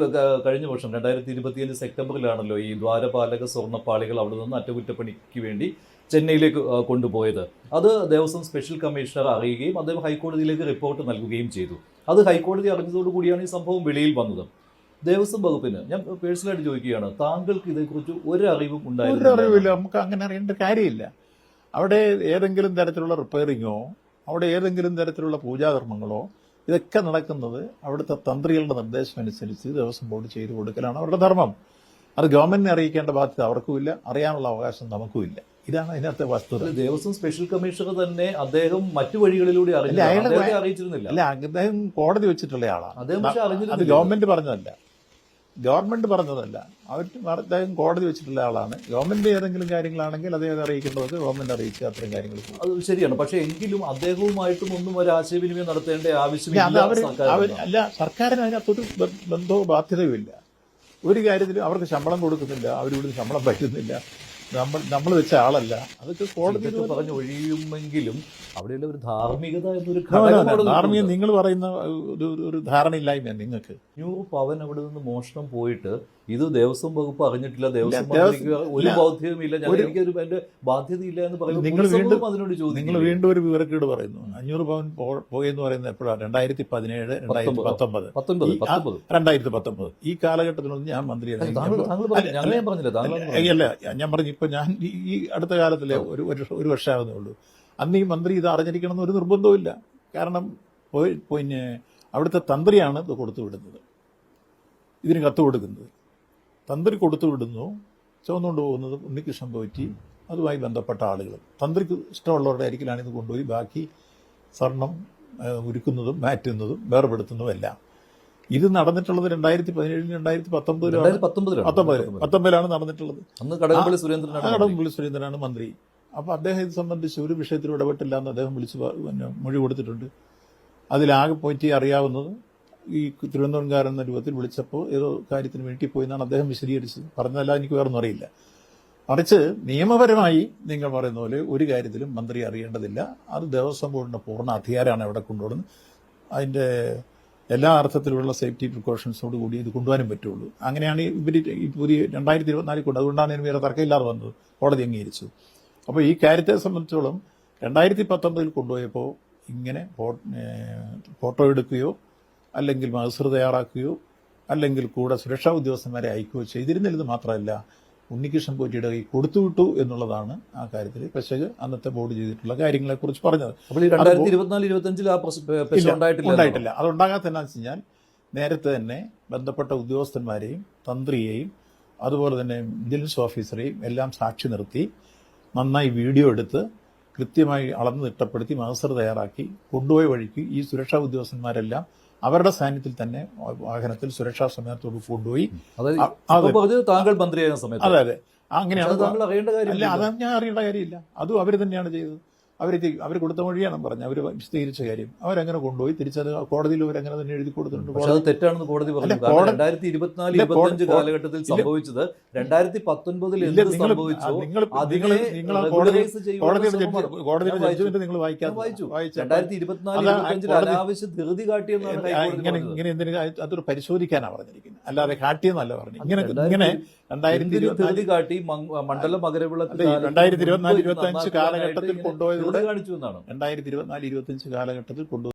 കഴിഞ്ഞ വർഷം 2025 സെപ്റ്റംബറിലാണല്ലോ ഈ ദ്വാരപാലക സ്വർണ്ണപ്പാളികൾ അവിടെ നിന്ന് അറ്റകുറ്റപ്പണിക്ക് വേണ്ടി ചെന്നൈയിലേക്ക് കൊണ്ടുപോയത്. അത് ദേവസ്വം സ്പെഷ്യൽ കമ്മീഷണർ അറിയുകയും അദ്ദേഹം ഹൈക്കോടതിയിലേക്ക് റിപ്പോർട്ട് നൽകുകയും ചെയ്തു. അത് ഹൈക്കോടതി അറിഞ്ഞതോടുകൂടിയാണ് ഈ സംഭവം വെളിയിൽ വന്നത്. ദേവസ്വം വകുപ്പിന് ഞാൻ പേഴ്സണലായിട്ട് ചോദിക്കുകയാണ്, താങ്കൾക്ക് ഇതേക്കുറിച്ച് ഒരു അറിവും ഉണ്ടായില്ല? നമുക്ക് അങ്ങനെ അറിയേണ്ട കാര്യമില്ല. അവിടെ ഏതെങ്കിലും തരത്തിലുള്ള റിപ്പയറിങ്ങോ അവിടെ ഏതെങ്കിലും തരത്തിലുള്ള പൂജാകർമ്മങ്ങളോ ഇതൊക്കെ നടക്കുന്നത് അവിടുത്തെ തന്ത്രികളുടെ നിർദ്ദേശം അനുസരിച്ച് ദേവസ്വം ബോർഡ് ചെയ്തു കൊടുക്കലാണ് അവരുടെ ധർമ്മം. അത് ഗവൺമെന്റിനെ അറിയിക്കേണ്ട ബാധ്യത അവർക്കുമില്ല, അറിയാനുള്ള അവകാശം നമുക്കുമില്ല. ഇതാണ് അതിനകത്തെ വസ്തുത. ദേവസ്വം സ്പെഷ്യൽ കമ്മീഷണർ തന്നെ അദ്ദേഹം മറ്റു വഴികളിലൂടെ അറിയിച്ചിരുന്നില്ല. അല്ല, അദ്ദേഹം കോടതി വെച്ചിട്ടുള്ള ആളാണ്. അത് ഗവൺമെന്റ് പറഞ്ഞതല്ല, അദ്ദേഹം കോടതി വെച്ചിട്ടുള്ള ആളാണ്. ഗവൺമെന്റ് ഏതെങ്കിലും കാര്യങ്ങളാണെങ്കിൽ അദ്ദേഹം അറിയിക്കേണ്ടത് ഗവൺമെന്റ് അറിയിച്ച് അത്തരം കാര്യങ്ങൾ. അത് ശരിയാണ്. പക്ഷേ എങ്കിലും അദ്ദേഹവുമായിട്ടും ഒന്നും ഒരു ആശയവിനിമയം നടത്തേണ്ട ആവശ്യമില്ല. അല്ല, സർക്കാരിന് അതിനകത്തൊരു ബന്ധവും ബാധ്യതയും ഇല്ല. ഒരു കാര്യത്തിലും അവർക്ക് ശമ്പളം കൊടുക്കുന്നില്ല, അവരിവിടെ ശമ്പളം പറ്റുന്നില്ല, നമ്മൾ വെച്ച ആളല്ല. അതൊക്കെ കോടതി പറഞ്ഞ് ഒഴിയുമെങ്കിലും അവിടെയുള്ള ഒരു ധാർമ്മികത എന്നൊരു ധാർമ്മിക നിങ്ങൾ പറയുന്ന ഒരു ധാരണയില്ലായ്മ നിങ്ങൾക്ക്. 100 പവൻ അവിടെ നിന്ന് മോഷണം പോയിട്ട് ഇത് ദേവസ്വം വകുപ്പ് അറിഞ്ഞിട്ടില്ല, ദേവസ്വം ഒരു ബോധ്യവുമില്ല, എനിക്കൊരു എന്റെ ബാധ്യതയില്ല എന്ന് പറയുമ്പോൾ നിങ്ങൾ വീണ്ടും ഒരു വിവരക്കേട് പറയുന്നു. 500 പവൻ പോയെന്ന് പറയുന്നത് എപ്പോഴാണ്? 2017, 2019 ഈ കാലഘട്ടത്തിലൊന്നും ഞാൻ മന്ത്രിയായിരുന്നു. അല്ല, ഞാൻ പറഞ്ഞു ഇപ്പൊ ഞാൻ ഈ അടുത്ത കാലത്തിലെ ഒരു വർഷമാകുന്നേ ഉള്ളൂ. അന്ന് ഈ മന്ത്രി ഇത് അറിഞ്ഞിരിക്കണമെന്ന് ഒരു നിർബന്ധവുമില്ല. കാരണം പിന്നെ അവിടുത്തെ തന്ത്രിയാണ് ഇത് കൊടുത്തുവിടുന്നത്, ഇതിന് കത്ത് കൊടുക്കുന്നത്. തന്ത്രി കൊടുത്തുവിടുന്നു, ചുവന്നുകൊണ്ട് പോകുന്നത് ഉണ്ണികൃഷ്ണൻ പോറ്റി അതുമായി ബന്ധപ്പെട്ട ആളുകൾ. തന്ത്രിക്ക് ഇഷ്ടമുള്ളവരുടെ അരികിലാണ് ഇത് കൊണ്ടുപോയി ബാക്കി സ്വർണം ഉരുക്കുന്നതും മാറ്റുന്നതും വേർപെടുത്തുന്നതും എല്ലാം. ഇത് നടന്നിട്ടുള്ളത് 2017, 2019 നടന്നിട്ടുള്ളത്. കടകംപള്ളി സുരേന്ദ്രനാണ് മന്ത്രി. അപ്പോൾ അദ്ദേഹം ഇത് സംബന്ധിച്ച് ഒരു വിഷയത്തിലും ഇടപെട്ടില്ല എന്ന് അദ്ദേഹം മൊഴി കൊടുത്തിട്ടുണ്ട്. അതിലാകെ പോയിട്ട് അറിയാവുന്നത് ഈ തിരുവനന്തപുരംകാരൻ എന്ന രൂപത്തിൽ വിളിച്ചപ്പോൾ ഏതോ കാര്യത്തിന് വേണ്ടി പോയി എന്നാണ് അദ്ദേഹം വിശദീകരിച്ചത്. പറഞ്ഞതല്ല, എനിക്ക് വേറൊന്നും അറിയില്ല. മറിച്ച് നിയമപരമായി നിങ്ങൾ പറയുന്ന പോലെ ഒരു കാര്യത്തിലും മന്ത്രി അറിയേണ്ടതില്ല. അത് ദേവസ്വം ബോർഡിന്റെ പൂർണ്ണ അധികാരമാണ് അവിടെ കൊണ്ടുപോകുന്നത്. അതിന്റെ എല്ലാ അർത്ഥത്തിലുള്ള സേഫ്റ്റി പ്രിക്കോഷൻസോട് കൂടി ഇത് കൊണ്ടുപോകാനും പറ്റുള്ളൂ. അങ്ങനെയാണ് ഇവർ ഈ പുതിയ 2024 കൊണ്ട്, അതുകൊണ്ടാണ് ഇതിന് വേറെ തർക്കമില്ലാതെ വന്നത്, കോടതി അംഗീകരിച്ചു. അപ്പോൾ ഈ കാര്യത്തെ സംബന്ധിച്ചോളം 2019 കൊണ്ടുപോയപ്പോൾ ഇങ്ങനെ ഫോട്ടോ എടുക്കുകയോ അല്ലെങ്കിൽ മഹസർ തയ്യാറാക്കുകയോ അല്ലെങ്കിൽ കൂടെ സുരക്ഷാ ഉദ്യോഗസ്ഥന്മാരെ അയക്കുകയോ ചെയ്തിരുന്നില്ലെന്ന് മാത്രമല്ല, ഉണ്ണികൃഷ്ണൻ പോറ്റിയുടെ കൈ കൊടുത്തുവിട്ടു എന്നുള്ളതാണ് ആ കാര്യത്തിൽ പക്ഷേ അന്നത്തെ ബോർഡ് ചെയ്തിട്ടുള്ള കാര്യങ്ങളെക്കുറിച്ച് പറഞ്ഞത്. ഉണ്ടായിട്ടില്ല. അതുണ്ടാകാത്തതെന്നു വെച്ച് കഴിഞ്ഞാൽ നേരത്തെ തന്നെ ബന്ധപ്പെട്ട ഉദ്യോഗസ്ഥന്മാരെയും തന്ത്രിയെയും അതുപോലെ തന്നെ ഇന്റലിജൻസ് ഓഫീസറെയും എല്ലാം സാക്ഷി നിർത്തി നന്നായി വീഡിയോ എടുത്ത് കൃത്യമായി അളന്ന് തിട്ടപ്പെടുത്തി മഹസർ തയ്യാറാക്കി കൊണ്ടുപോയ വഴിക്ക് ഈ സുരക്ഷാ ഉദ്യോഗസ്ഥന്മാരെല്ലാം അവരുടെ സാന്നിധ്യത്തിൽ തന്നെ വാഹനത്തിൽ സുരക്ഷാ സമയത്തോട് കൊണ്ടുപോയി. അതായത് അതെ. ഇപ്പോൾ പറഞ്ഞത് താങ്കൾ മന്ത്രിയായ സമയത്ത്. അതെ അതെ അങ്ങനെയാണ്. പക്ഷേ താങ്കൾ അറിയേണ്ട അല്ല കാര്യമില്ല. അത് ഞാൻ അറിയേണ്ട കാര്യമില്ല. അതും അവർ തന്നെയാണ് ചെയ്തത്. അവർ കൊടുത്ത വഴിയാണ് പറഞ്ഞത്. അവർ വിശദീകരിച്ച കാര്യം അവരങ്ങനെ കൊണ്ടുപോയി തിരിച്ചത് കോടതിയിൽ അവരങ്ങനെ തന്നെ എഴുതി കൊടുത്തിട്ടുണ്ട്. പക്ഷെ അത് തെറ്റാണെന്ന് കോടതി പറഞ്ഞു. അല്ല, കാരണം കോടതി- 2024-25 കാലഘട്ടത്തിൽ സംഭവിച്ചത് 2019 ഇല്ല, എന്ത് നിങ്ങൾ സംഭവിച്ചോ നിങ്ങൾ അതിനെ നിങ്ങൾ regularize ചെയ്യുവാനുള്ള കോടതിയുടെ ശ്രമമാണ്. കോടതിയുടെ ഞാൻ വായിച്ചു. ജഡ്ജ്മെന്റ് നിങ്ങൾ വായിക്കാതെ വായിച്ചു. വായിച്ചു. 2024-25 കോടതി- അനാവശ്യ ധൃതി കാട്ടിയെന്നാണ് ഹൈക്കോടതി ഇങ്ങനെ പറഞ്ഞത്. ഇങ്ങനെ എന്തിനു അതൊരു പരിശോധിക്കാനാണ് പറഞ്ഞിരിക്കുന്നത്, അല്ലാതെ കാട്ടിയെന്നല്ല പറഞ്ഞു. ഇങ്ങനെ 2024 കാട്ടി മണ്ഡല മകരവിളക്ക് 2024-25 കാലഘട്ടത്തിൽ കൊണ്ടുപോയതോടെ കാണിച്ചു എന്നാണ്. 2024-25 കാലഘട്ടത്തിൽ കൊണ്ടുപോയി